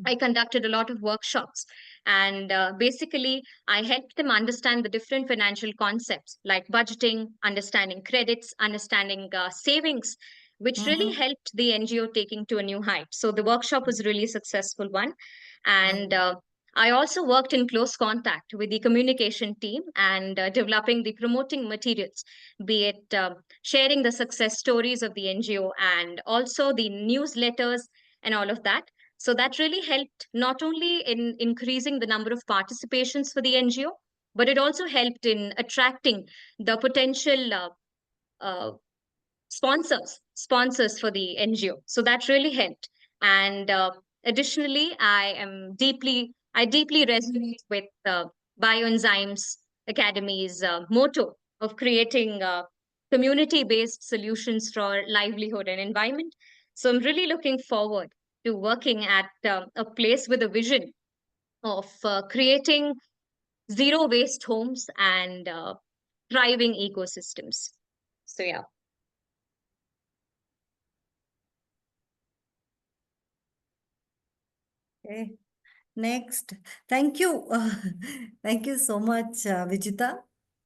I conducted a lot of workshops, and basically I helped them understand the different financial concepts like budgeting, understanding credits, understanding savings, which really helped the NGO taking to a new height. So the workshop was really a successful one. And I also worked in close contact with the communication team and developing the promoting materials, be it sharing the success stories of the NGO and also the newsletters and all of that. So that really helped not only in increasing the number of participations for the NGO, but it also helped in attracting the potential sponsors for the NGO. So that really helped. And additionally, I deeply resonate with Bioenzymes Academy's motto of creating community-based solutions for livelihood and environment. So I'm really looking forward to working at a place with a vision of creating zero waste homes and thriving ecosystems. So yeah. Okay. Next. Thank you. Thank you so much, Vijita.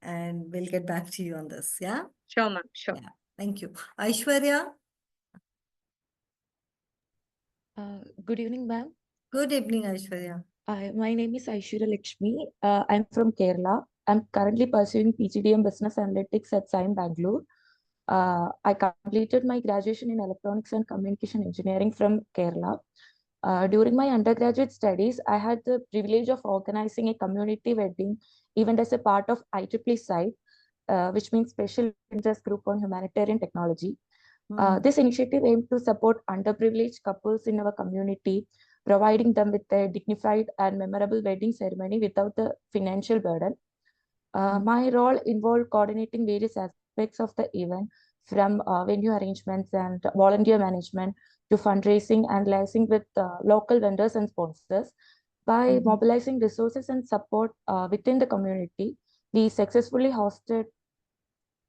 And we'll get back to you on this. Yeah. Sure, ma'am. Sure. Yeah. Thank you. Aishwarya. Good evening, ma'am. Good evening, Aishwarya. My name is Aishwarya Lakshmi. I'm from Kerala. I'm currently pursuing PGDM Business Analytics at XIME Bangalore. I completed my graduation in Electronics and Communication Engineering from Kerala. During my undergraduate studies, I had the privilege of organizing a community wedding event as a part of IEEE site, which means Special Interest Group on Humanitarian Technology. This initiative aimed to support underprivileged couples in our community, providing them with a dignified and memorable wedding ceremony without the financial burden. My role involved coordinating various aspects of the event, from venue arrangements and volunteer management to fundraising and liaising with local vendors and sponsors. By mobilizing resources and support within the community, we successfully hosted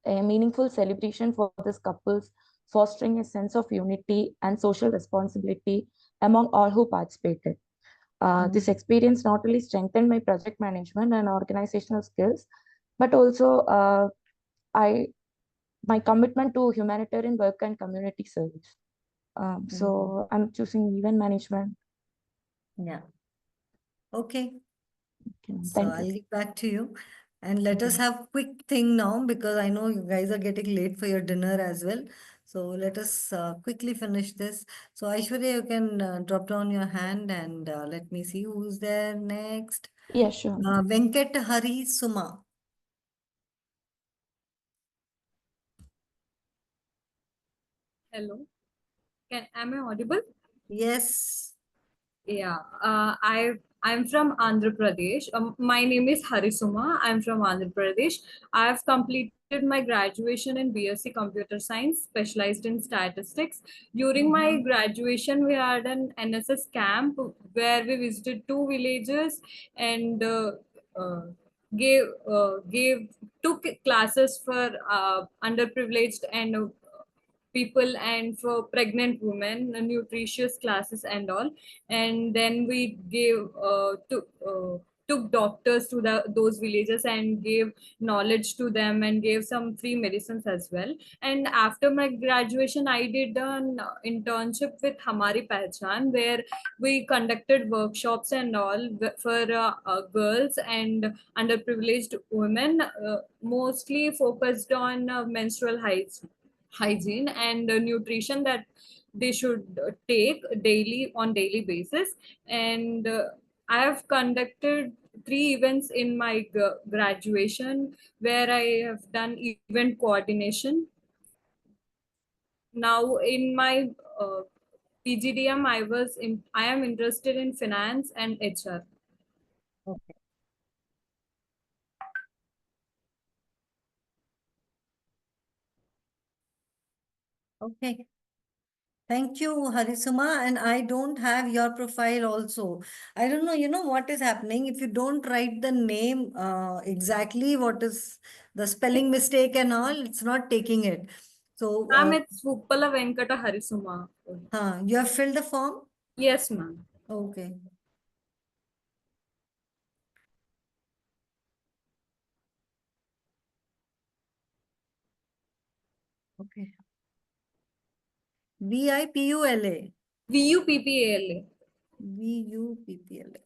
a meaningful celebration for these couples, fostering a sense of unity and social responsibility among all who participated. This experience not only strengthened my project management and organizational skills, but also my commitment to humanitarian work and community service. So I'm choosing event management. Yeah. Okay. So Thank I'll you. get back to you. And let us have quick thing now, because I know you guys are getting late for your dinner as well. So let us quickly finish this. So Aishwarya, you can drop down your hand and let me see who's there next. Yeah, sure. Venkat Hari Suma. Hello. Am I audible? Yes. Yeah. I'm from Andhra Pradesh. My name is Harisuma. I'm from Andhra Pradesh. I have completed my graduation in BSc Computer Science, specialized in statistics. During my graduation, we had an NSS camp where we visited 2 villages and gave took classes for underprivileged and people and for pregnant women, nutritious classes and all. And then we took doctors to those villages and gave knowledge to them and gave some free medicines as well. And after my graduation, I did an internship with Hamari Pehchan, where we conducted workshops and all for girls and underprivileged women, mostly focused on menstrual hygiene and nutrition that they should take daily basis. And I have conducted 3 events in my graduation, where I have done event coordination. Now in my PGDM, I am interested in finance and HR. Okay. Okay. Thank you, Harisuma. And I don't have your profile also. I don't know, what is happening. If you don't write the name exactly, what is the spelling mistake and all, it's not taking it. So, Ma'am, it's Uppala Venkata Harisuma. you have filled the form? Yes, ma'am. Okay. Okay. VIPULA. VUPPALA. VUPPLA.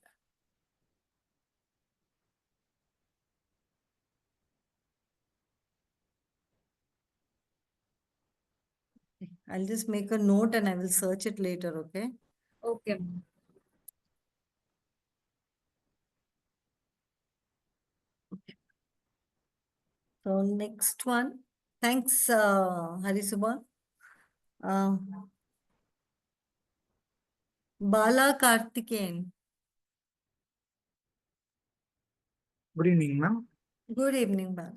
I'll just make a note and I will search it later, okay? Okay. So next one. Thanks, Harisuma. Bala Karthikeyan. Good evening, ma'am. Good evening, Bala.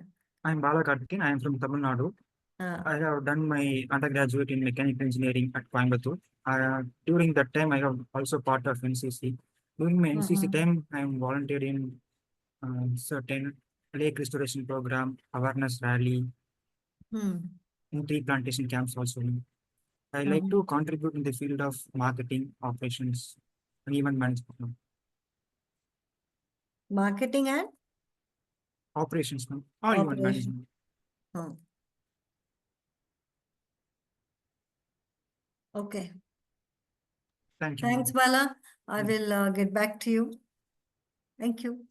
I'm Bala Karthikeyan. I am from Tamil Nadu. I have done my undergraduate in mechanical engineering at Coimbatore. During that time, I have also part of NCC. During my NCC time, I am volunteered in certain lake restoration program, awareness rally, in tree plantation camps also. I like to contribute in the field of marketing, operations, and event management. Marketing and? Operations, ma'am, or event management. Okay. Thank you. Thanks, Bala. I will get back to you. Thank you.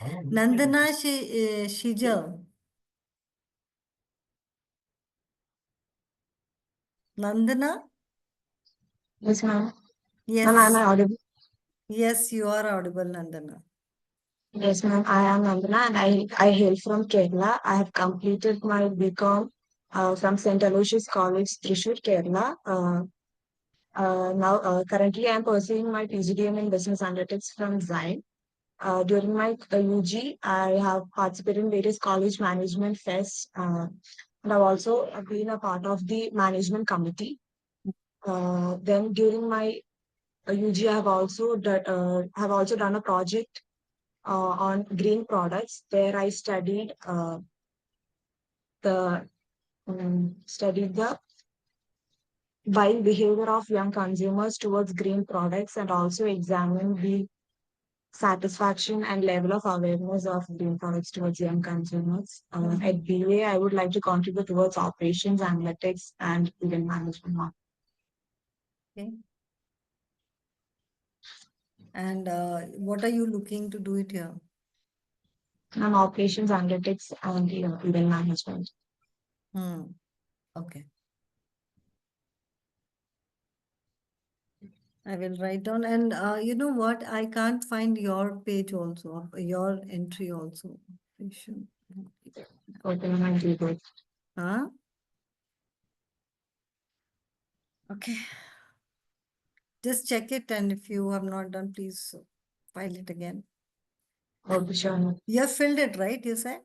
Nandana Shijal. Nandana? Yes, ma'am. Yes. Ma'am, am I audible? Yes, you are audible, Nandana. Yes, ma'am. I am Nandana and I hail from Kerala. I have completed my BCom from St. Aloysius College, Thrissur, Kerala. Now, currently, I am pursuing my PGDM in Business Analytics from XIME. During my UG, I have participated in various college management fests, and I've also been a part of the management committee. Then during my UG, I have also done a project on green products. There I the studied the buying behavior of young consumers towards green products and also examined the satisfaction and level of awareness of green products towards young consumers. At BA, I would like to contribute towards operations, analytics, and event management. Okay. And what are you looking to do it here? Operations, analytics, and event management. Okay. I will write down. And you know what? I can't find your page also, your entry also. Okay, huh? Okay. Just check it, and if you have not done, please file it again. Okay, sure. You have filled it, right? You said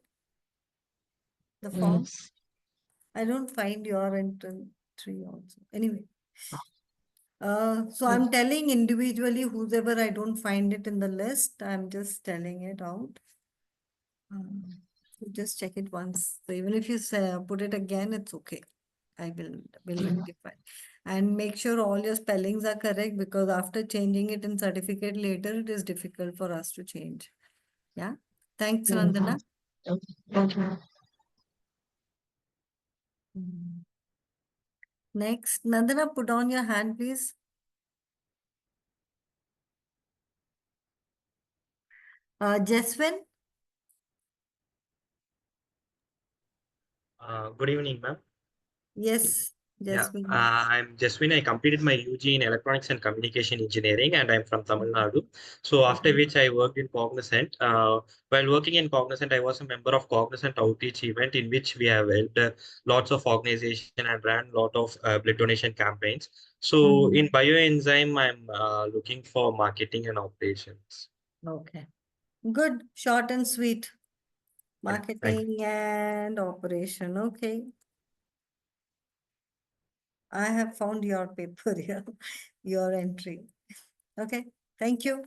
the form. Yes. I don't find your entry also. Anyway. So I'm telling individually whoever I don't find it in the list, I'm just telling it out. So just check it once. So even if you say, put it again, it's okay. I will rectify. And make sure all your spellings are correct, because after changing it in certificate later, it is difficult for us to change. Yeah. Thanks, Vandana. Thank you. Next, Nandana, put on your hand, please. Jeswin. Good evening, ma'am. Yes, Jeswin. I'm Jaswin. I completed my UG in Electronics and Communication Engineering, and I'm from Tamil Nadu. So after which I worked in Cognizant. While working in Cognizant, I was a member of Cognizant Outreach event in which we have helped lots of organization and ran lot of blood donation campaigns. So in bioenzyme, I'm looking for marketing and operations. Okay. Good. Short and sweet. Marketing and operation. Okay. I have found your paper here, your entry. Okay. Thank you.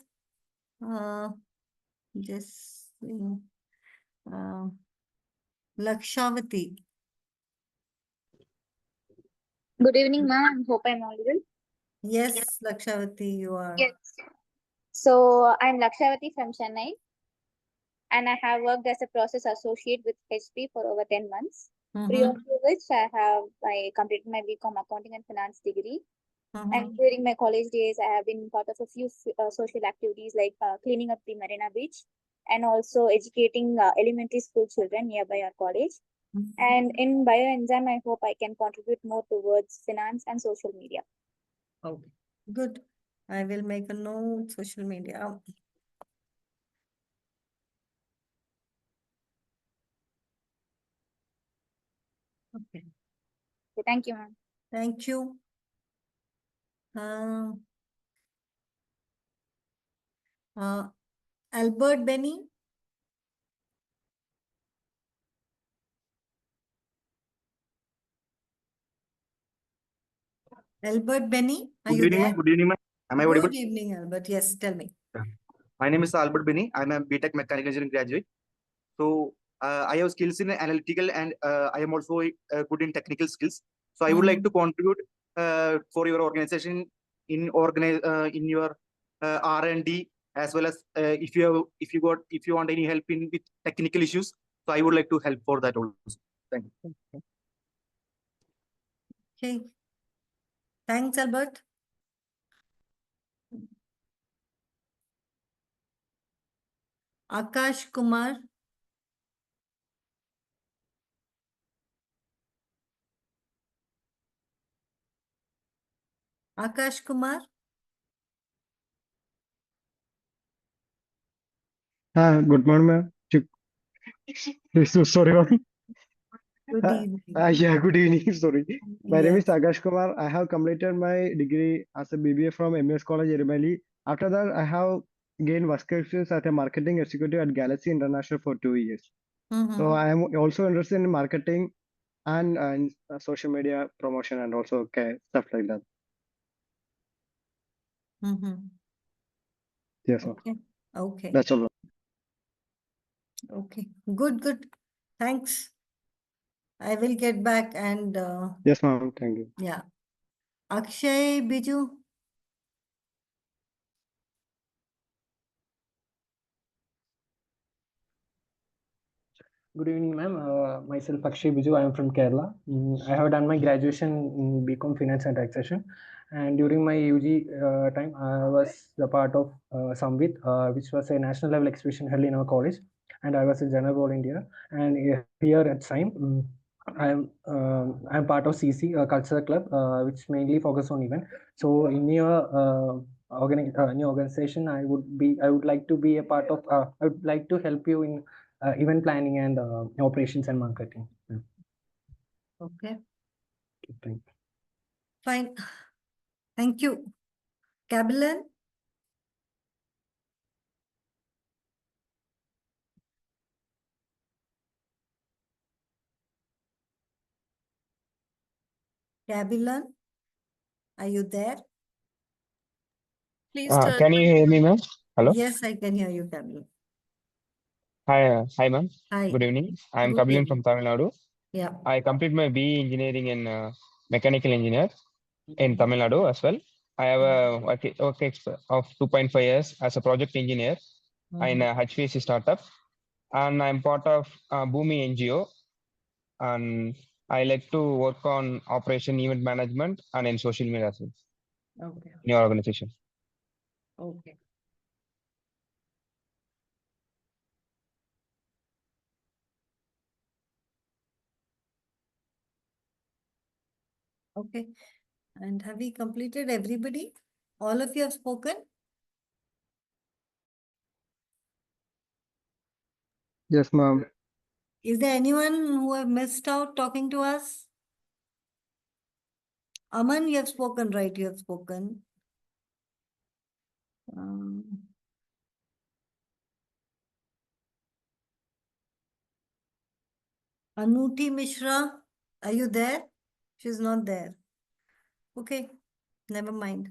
Just Lakshavati. Good evening, ma'am. Hope I'm audible. Yes, Lakshavati, you are. Yes. So I'm Lakshavati from Chennai, and I have worked as a process associate with HP for over 10 months. Prior to which I completed my BCom Accounting and Finance degree. And during my college days, I have been part of a few social activities like cleaning up the Marina Beach and also educating elementary school children nearby our college. And in bioenzyme, I hope I can contribute more towards finance and social media. Okay, good. I will make a note, social media. Okay. Thank you, ma'am. Thank you. Albert Benny. Albert Benny, are you there? Good evening, ma'am. Am I audible? Good evening, Albert. Yes, tell me. My name is Albert Benny. I'm a BTech Mechanical Engineering graduate. So I have skills in analytical and I am also good in technical skills. So I would like to contribute for your organization in your R&D, as well as if you want any help in with technical issues. So I would like to help for that also. Thank you. Okay. Thanks, Albert. Akash Kumar. Akash Kumar. Good morning, ma'am. So sorry, ma'am. Good evening. Yeah, good evening. Sorry. My name is Yes. Akash Kumar. I have completed my degree as a BBA from MES College, Eribali. After that, I have gained work experience as a marketing executive at Galaxy International for 2 years. So I am also interested in marketing and social media promotion and also stuff like that. Yes, ma'am. Okay. Okay. That's all. Okay. Good. Thanks. I will get back and Yes, ma'am. Thank you. yeah. Akshay, Biju. Good evening, ma'am. Myself Akshay Biju. I am from Kerala. I have done my graduation in BCom Finance and Taxation, and during my UG time, I was the part of Samvit, which was a national level exhibition held in our college, and I was a general volunteer. And here at XIME, I'm part of CC, a cultural club, which mainly focus on event. So in your new organization, I would like to be a part of. I would like to help you in event planning and operations and marketing. Yeah. Okay. Thank you. Fine. Thank you. Kabilan? Kabilan? Are you there? Please turn. Can you hear me, ma'am? Hello. Yes, I can hear you, Kabilan. Hi, ma'am. Hi. Good evening. I'm Good Kabilan evening. from Tamil Nadu. Yeah. I complete my BE engineering in mechanical engineer in Tamil Nadu as well. I have a work of 2.5 years as a project engineer in a HVAC startup, and I'm part of BEA-Mgmt NGO, and I like to work on operation, event management, and in social media as well Okay. in your organization. Okay. Okay. And have we completed everybody? All of you have spoken? Yes, ma'am. Is there anyone who have missed out talking to us? Aman, you have spoken, right? You have spoken. Anuti Mishra, are you there? She's not there. Okay, never mind.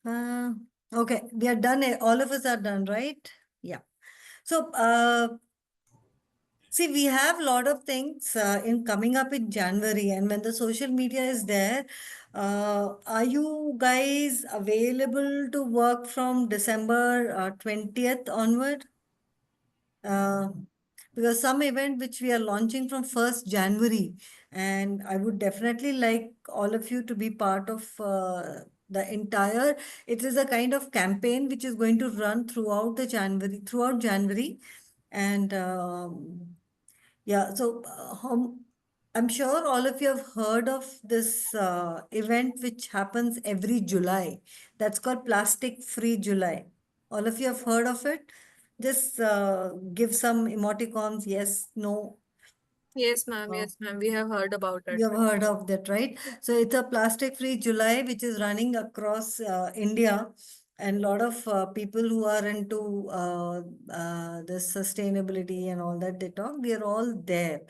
Okay, we are done. All of us are done, right? Yeah. So, see, we have a lot of things in coming up in January, and when the social media is there, are you guys available to work from December 20th onward? Because some event which we are launching from 1st January, and I would definitely like all of you to be part of the entire. It is a kind of campaign which is going to run throughout January, and yeah. So I'm sure all of you have heard of this event which happens every July. That's called Plastic Free July. All of you have heard of it? Just give some emoticons, yes, no. Yes, ma'am. Yes, ma'am. We have heard about it. You have heard of that, right? So it's a Plastic Free July, which is running across India. And a lot of people who are into the sustainability and all that they talk, we are all there.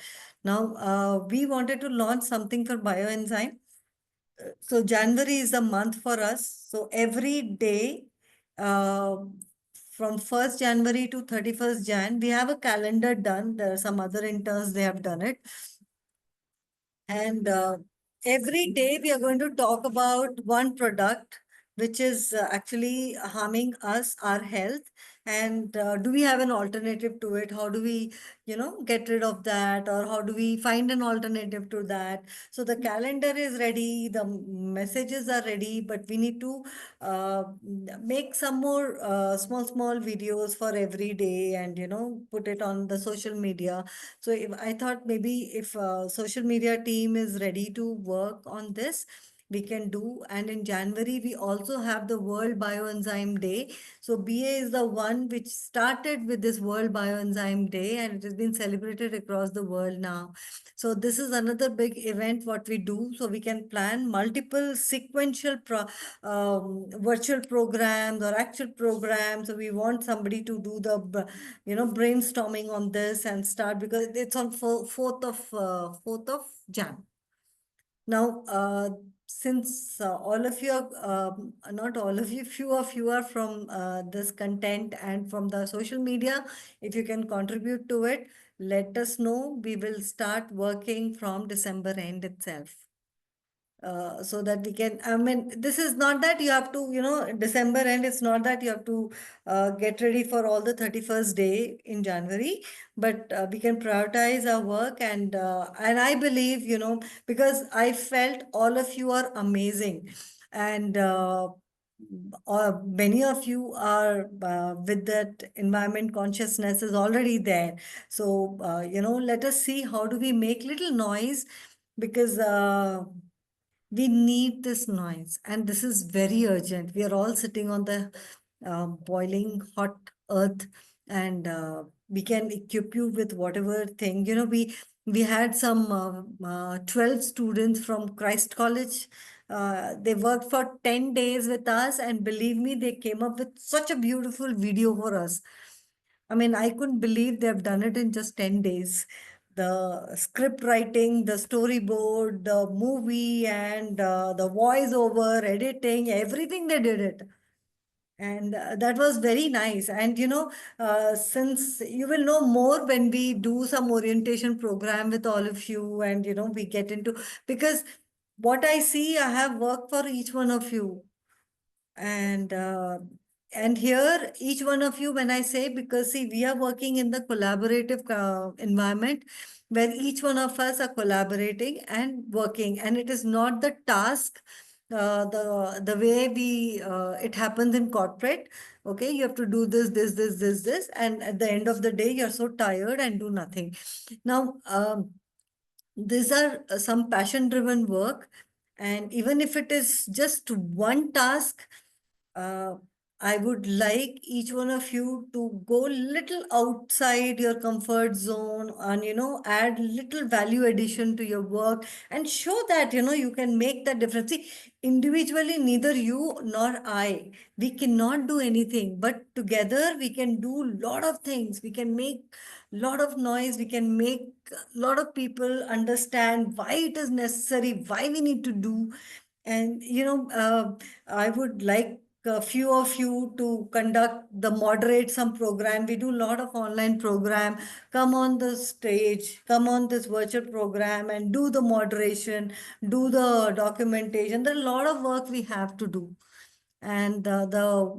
Now, we wanted to launch something for bioenzyme. So January is the month for us. So every day, uh, from 1st January to 31st Jan, we have a calendar done. There are some other interns, they have done it. And every day we are going to talk about one product which is actually harming us, our health. And do we have an alternative to it? How do we, get rid of that? Or how do we find an alternative to that? So the calendar is ready, the messages are ready, but we need to make some more small videos for every day and, put it on the social media. So I thought maybe if social media team is ready to work on this, we can do. And in January, we also have the World Bioenzyme Day. So BA is the one which started with this World Bioenzyme Day, and it has been celebrated across the world now. So this is another big event what we do. So we can plan multiple sequential virtual programs or actual programs. So we want somebody to do the brainstorming on this and start, because it's on 4th of Jan. Now, since all of you, not all of you, few of you are from this content and from the social media, if you can contribute to it, let us know. We will start working from December end itself. So that we can, I mean, this is not that you have to, December end, it's not that you have to get ready for all the 31st day in January, but we can prioritize our work. And I believe, because I felt all of you are amazing. And many of you are with that environment consciousness is already there. So, let us see how do we make little noise, because we need this noise, and this is very urgent. We are all sitting on the boiling hot earth, and we can equip you with whatever thing. We had some 12 students from Christ College. They worked for 10 days with us, and believe me, they came up with such a beautiful video for us. I mean, I couldn't believe they've done it in just 10 days. The script writing, the storyboard, the movie, and the voiceover, editing, everything they did it. And that was very nice. And, since you will know more when we do some orientation program with all of you, and, we get into, because what I see, I have worked for each one of you. And here, each one of you, when I say, because see, we are working in the collaborative environment where each one of us are collaborating and working, and it is not the task, the way it happens in corporate. Okay, you have to do this, and at the end of the day, you're so tired and do nothing. Now, these are some passion-driven work, and even if it is just one task, uh, I would like each one of you to go little outside your comfort zone and, add little value addition to your work and show that, you can make that difference. See, individually, neither you nor I, we cannot do anything, but together we can do a lot of things. We can make a lot of noise. We can make a lot of people understand why it is necessary, why we need to do. And, I would like a few of you to moderate some program. We do a lot of online program. Come on the stage, come on this virtual program and do the moderation, do the documentation. There are a lot of work we have to do. And the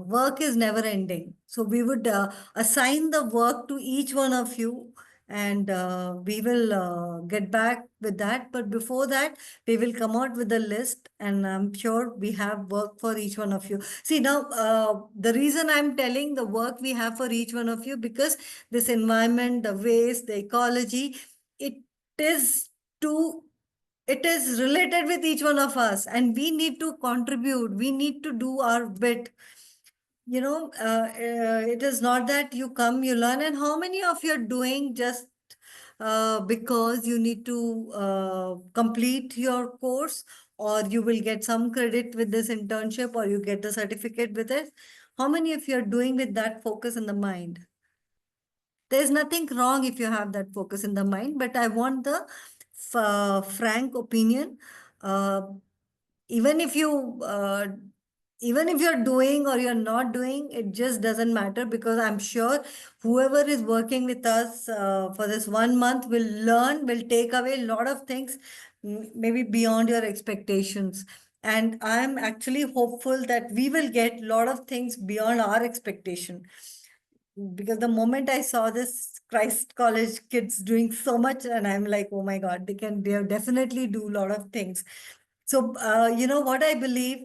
work is never ending. So we would assign the work to each one of you, and we will get back with that. But before that, we will come out with a list, and I'm sure we have work for each one of you. See, now, the reason I'm telling the work we have for each one of you, because this environment, the waste, the ecology, it is to it is related with each one of us, and we need to contribute. We need to do our bit. It is not that you come, you learn, and how many of you are doing just because you need to complete your course, or you will get some credit with this internship, or you get the certificate with it. How many of you are doing with that focus in the mind? There's nothing wrong if you have that focus in the mind, but I want the frank opinion. Uh, even if you're doing or you're not doing, it just doesn't matter, because I'm sure whoever is working with us for this 1 month will take away a lot of things, maybe beyond your expectations. And I'm actually hopeful that we will get a lot of things beyond our expectation, because the moment I saw this Christ College kids doing so much, and I'm like, oh my God, they definitely do a lot of things. So, what I believe,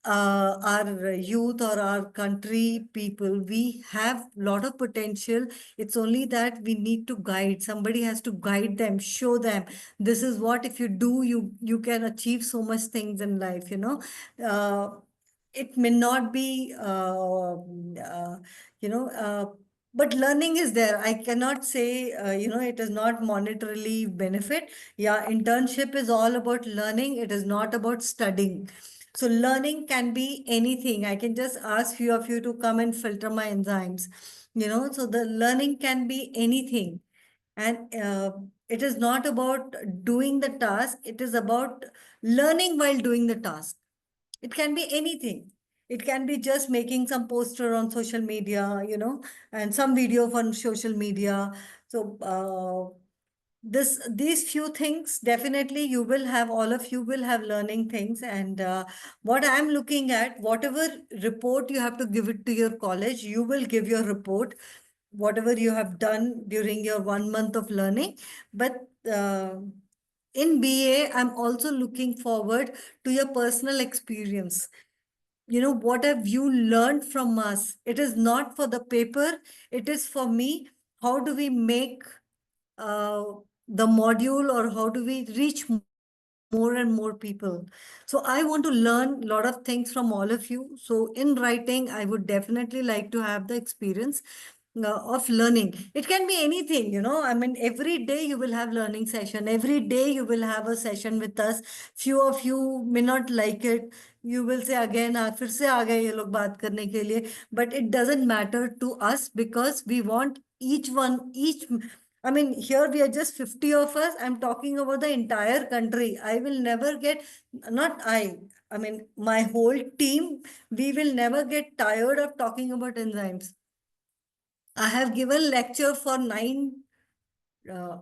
our youth or our country people, we have a lot of potential. It's only that we need to guide. Somebody has to guide them, show them this is what if you do, you can achieve so much things in life, you know. It may not be, you know, but learning is there. I cannot say, you know, it is not monetarily benefit. Yeah, internship is all about learning. It is not about studying. So learning can be anything. I can just ask few of you to come and filter my enzymes, you know, so the learning can be anything. And it is not about doing the task. It is about learning while doing the task. It can be anything. It can be just making some poster on social media, you know, and some video on social media. So these few things, definitely you will have, all of you will have learning things. And what I'm looking at, whatever report you have to give it to your college, you will give your report, whatever you have done during your 1 month of learning. But in BA, I'm also looking forward to your personal experience. You know, what have you learned from us? It is not for the paper. It is for me. How do we make the module, or how do we reach more and more people? So I want to learn a lot of things from all of you. So in writing, I would definitely like to have the experience of learning. It can be anything, you know. I mean, every day you will have learning session. Every day you will have a session with us. Few of you may not like it. You will say again, फिर से आ गए ये लोग बात करने के लिए. But it doesn't matter to us, because we want each one, I mean, here we are just 50 of us. I'm talking about the entire country. I will never get, not I mean, my whole team, we will never get tired of talking about enzymes. I have given lecture for 9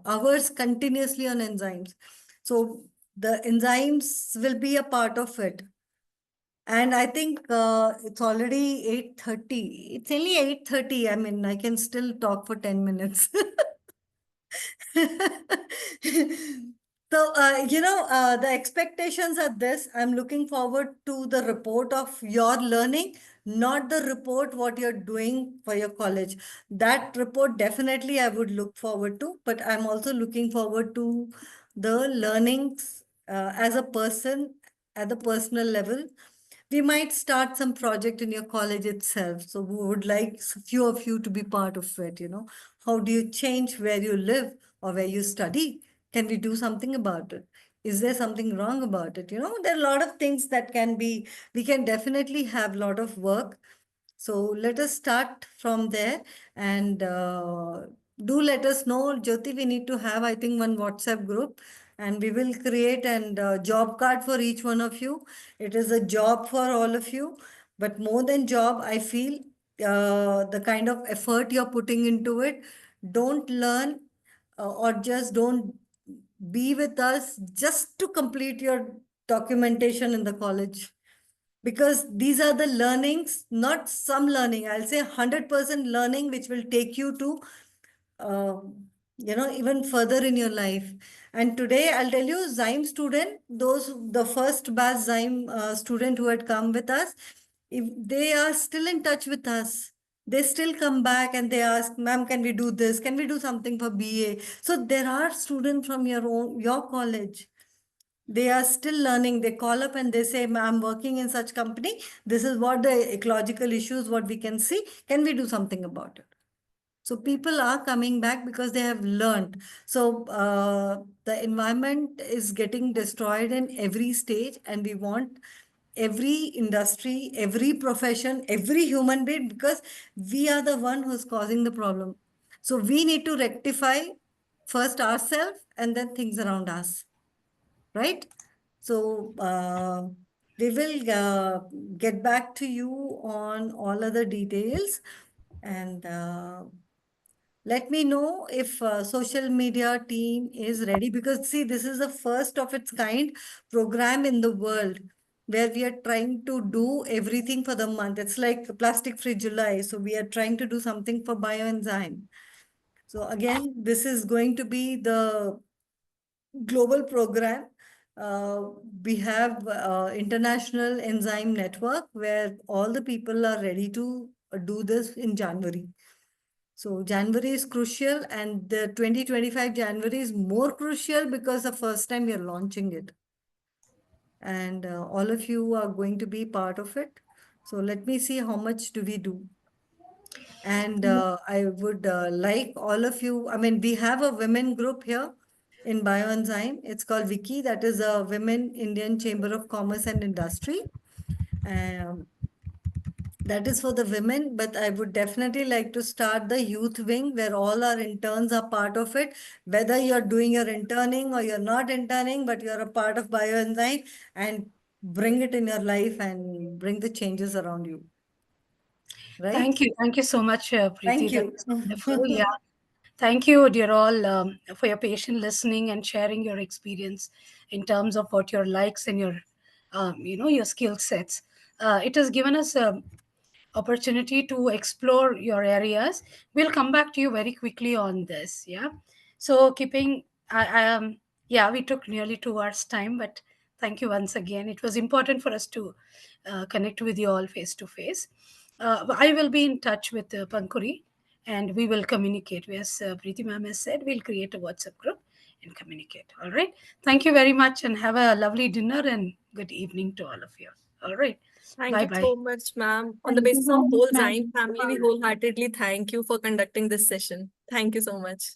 hours continuously on enzymes. So the enzymes will be a part of it. And I think it's already 8:30. It's only 8:30. I mean, I can still talk for 10 minutes. So, you know, the expectations are this. I'm looking forward to the report of your learning, not the report what you're doing for your college. That report definitely I would look forward to, but I'm also looking forward to the learnings as a person at the personal level. We might start some project in your college itself. So we would like a few of you to be part of it, you know. How do you change where you live or where you study? Can we do something about it? Is there something wrong about it? You know, there are a lot of things that can be, we can definitely have a lot of work. So let us start from there, and do let us know. Jyoti, we need to have, I think, one WhatsApp group, and we will create a job card for each one of you. It is a job for all of you, but more than job, I feel the kind of effort you're putting into it. Don't learn or just don't be with us just to complete your documentation in the college, because these are the learnings, not some learning. I'll say 100% learning, which will take you to, you know, even further in your life. And today I'll tell you, XIME student, the first batch XIME student who had come with us, if they are still in touch with us. They still come back and they ask, ma'am, can we do this? Can we do something for BA? So there are students from your college. They are still learning. They call up and they say, I'm working in such company. This is what the ecological issues, what we can see. Can we do something about it? So people are coming back because they have learned. So the environment is getting destroyed in every stage, and we want every industry, every profession, every human being, because we are the one who's causing the problem. So we need to rectify first ourselves and then things around us. Right? So we will get back to you on all other details, and let me know if social media team is ready, because see, this is the first of its kind program in the world where we are trying to do everything for the month. It's like Plastic Free July. So we are trying to do something for bioenzyme. So again, this is going to be the global program We have international enzyme network where all the people are ready to do this in January. So January is crucial, and the 2025 January is more crucial because the first time you're launching it. And all of you are going to be part of it. So let me see how much do we do. And I would like all of you, I mean, we have a women group here in BEA-Mgmt. It's called Wiki. That is a Women Indian Chamber of Commerce and Industry. That is for the women, but I would definitely like to start the youth wing where all our interns are part of it. Whether you're doing your interning or you're not interning, but you're a part of BEA-Mgmt, and bring it in your life and bring the changes around you. Right? Thank you so much, Preeti. Thank you. That's wonderful. Yeah. Thank you, dear all, for your patient listening and sharing your experience in terms of what your likes and your, your skill sets. It has given us opportunity to explore your areas. We'll come back to you very quickly on this. Yeah. So we took nearly 2 hours time, but thank you once again. It was important for us to connect with you all face to face. I will be in touch with Pankuri, and we will communicate. As Preeti ma'am has said, we'll create a WhatsApp group and communicate. All right. Thank you very much, and have a lovely dinner and good evening to all of you. All right. Thank you so much, ma'am. On the Thank you basis so of much, whole ma'am. XIME family, we wholeheartedly thank you for conducting this session. Thank you so much.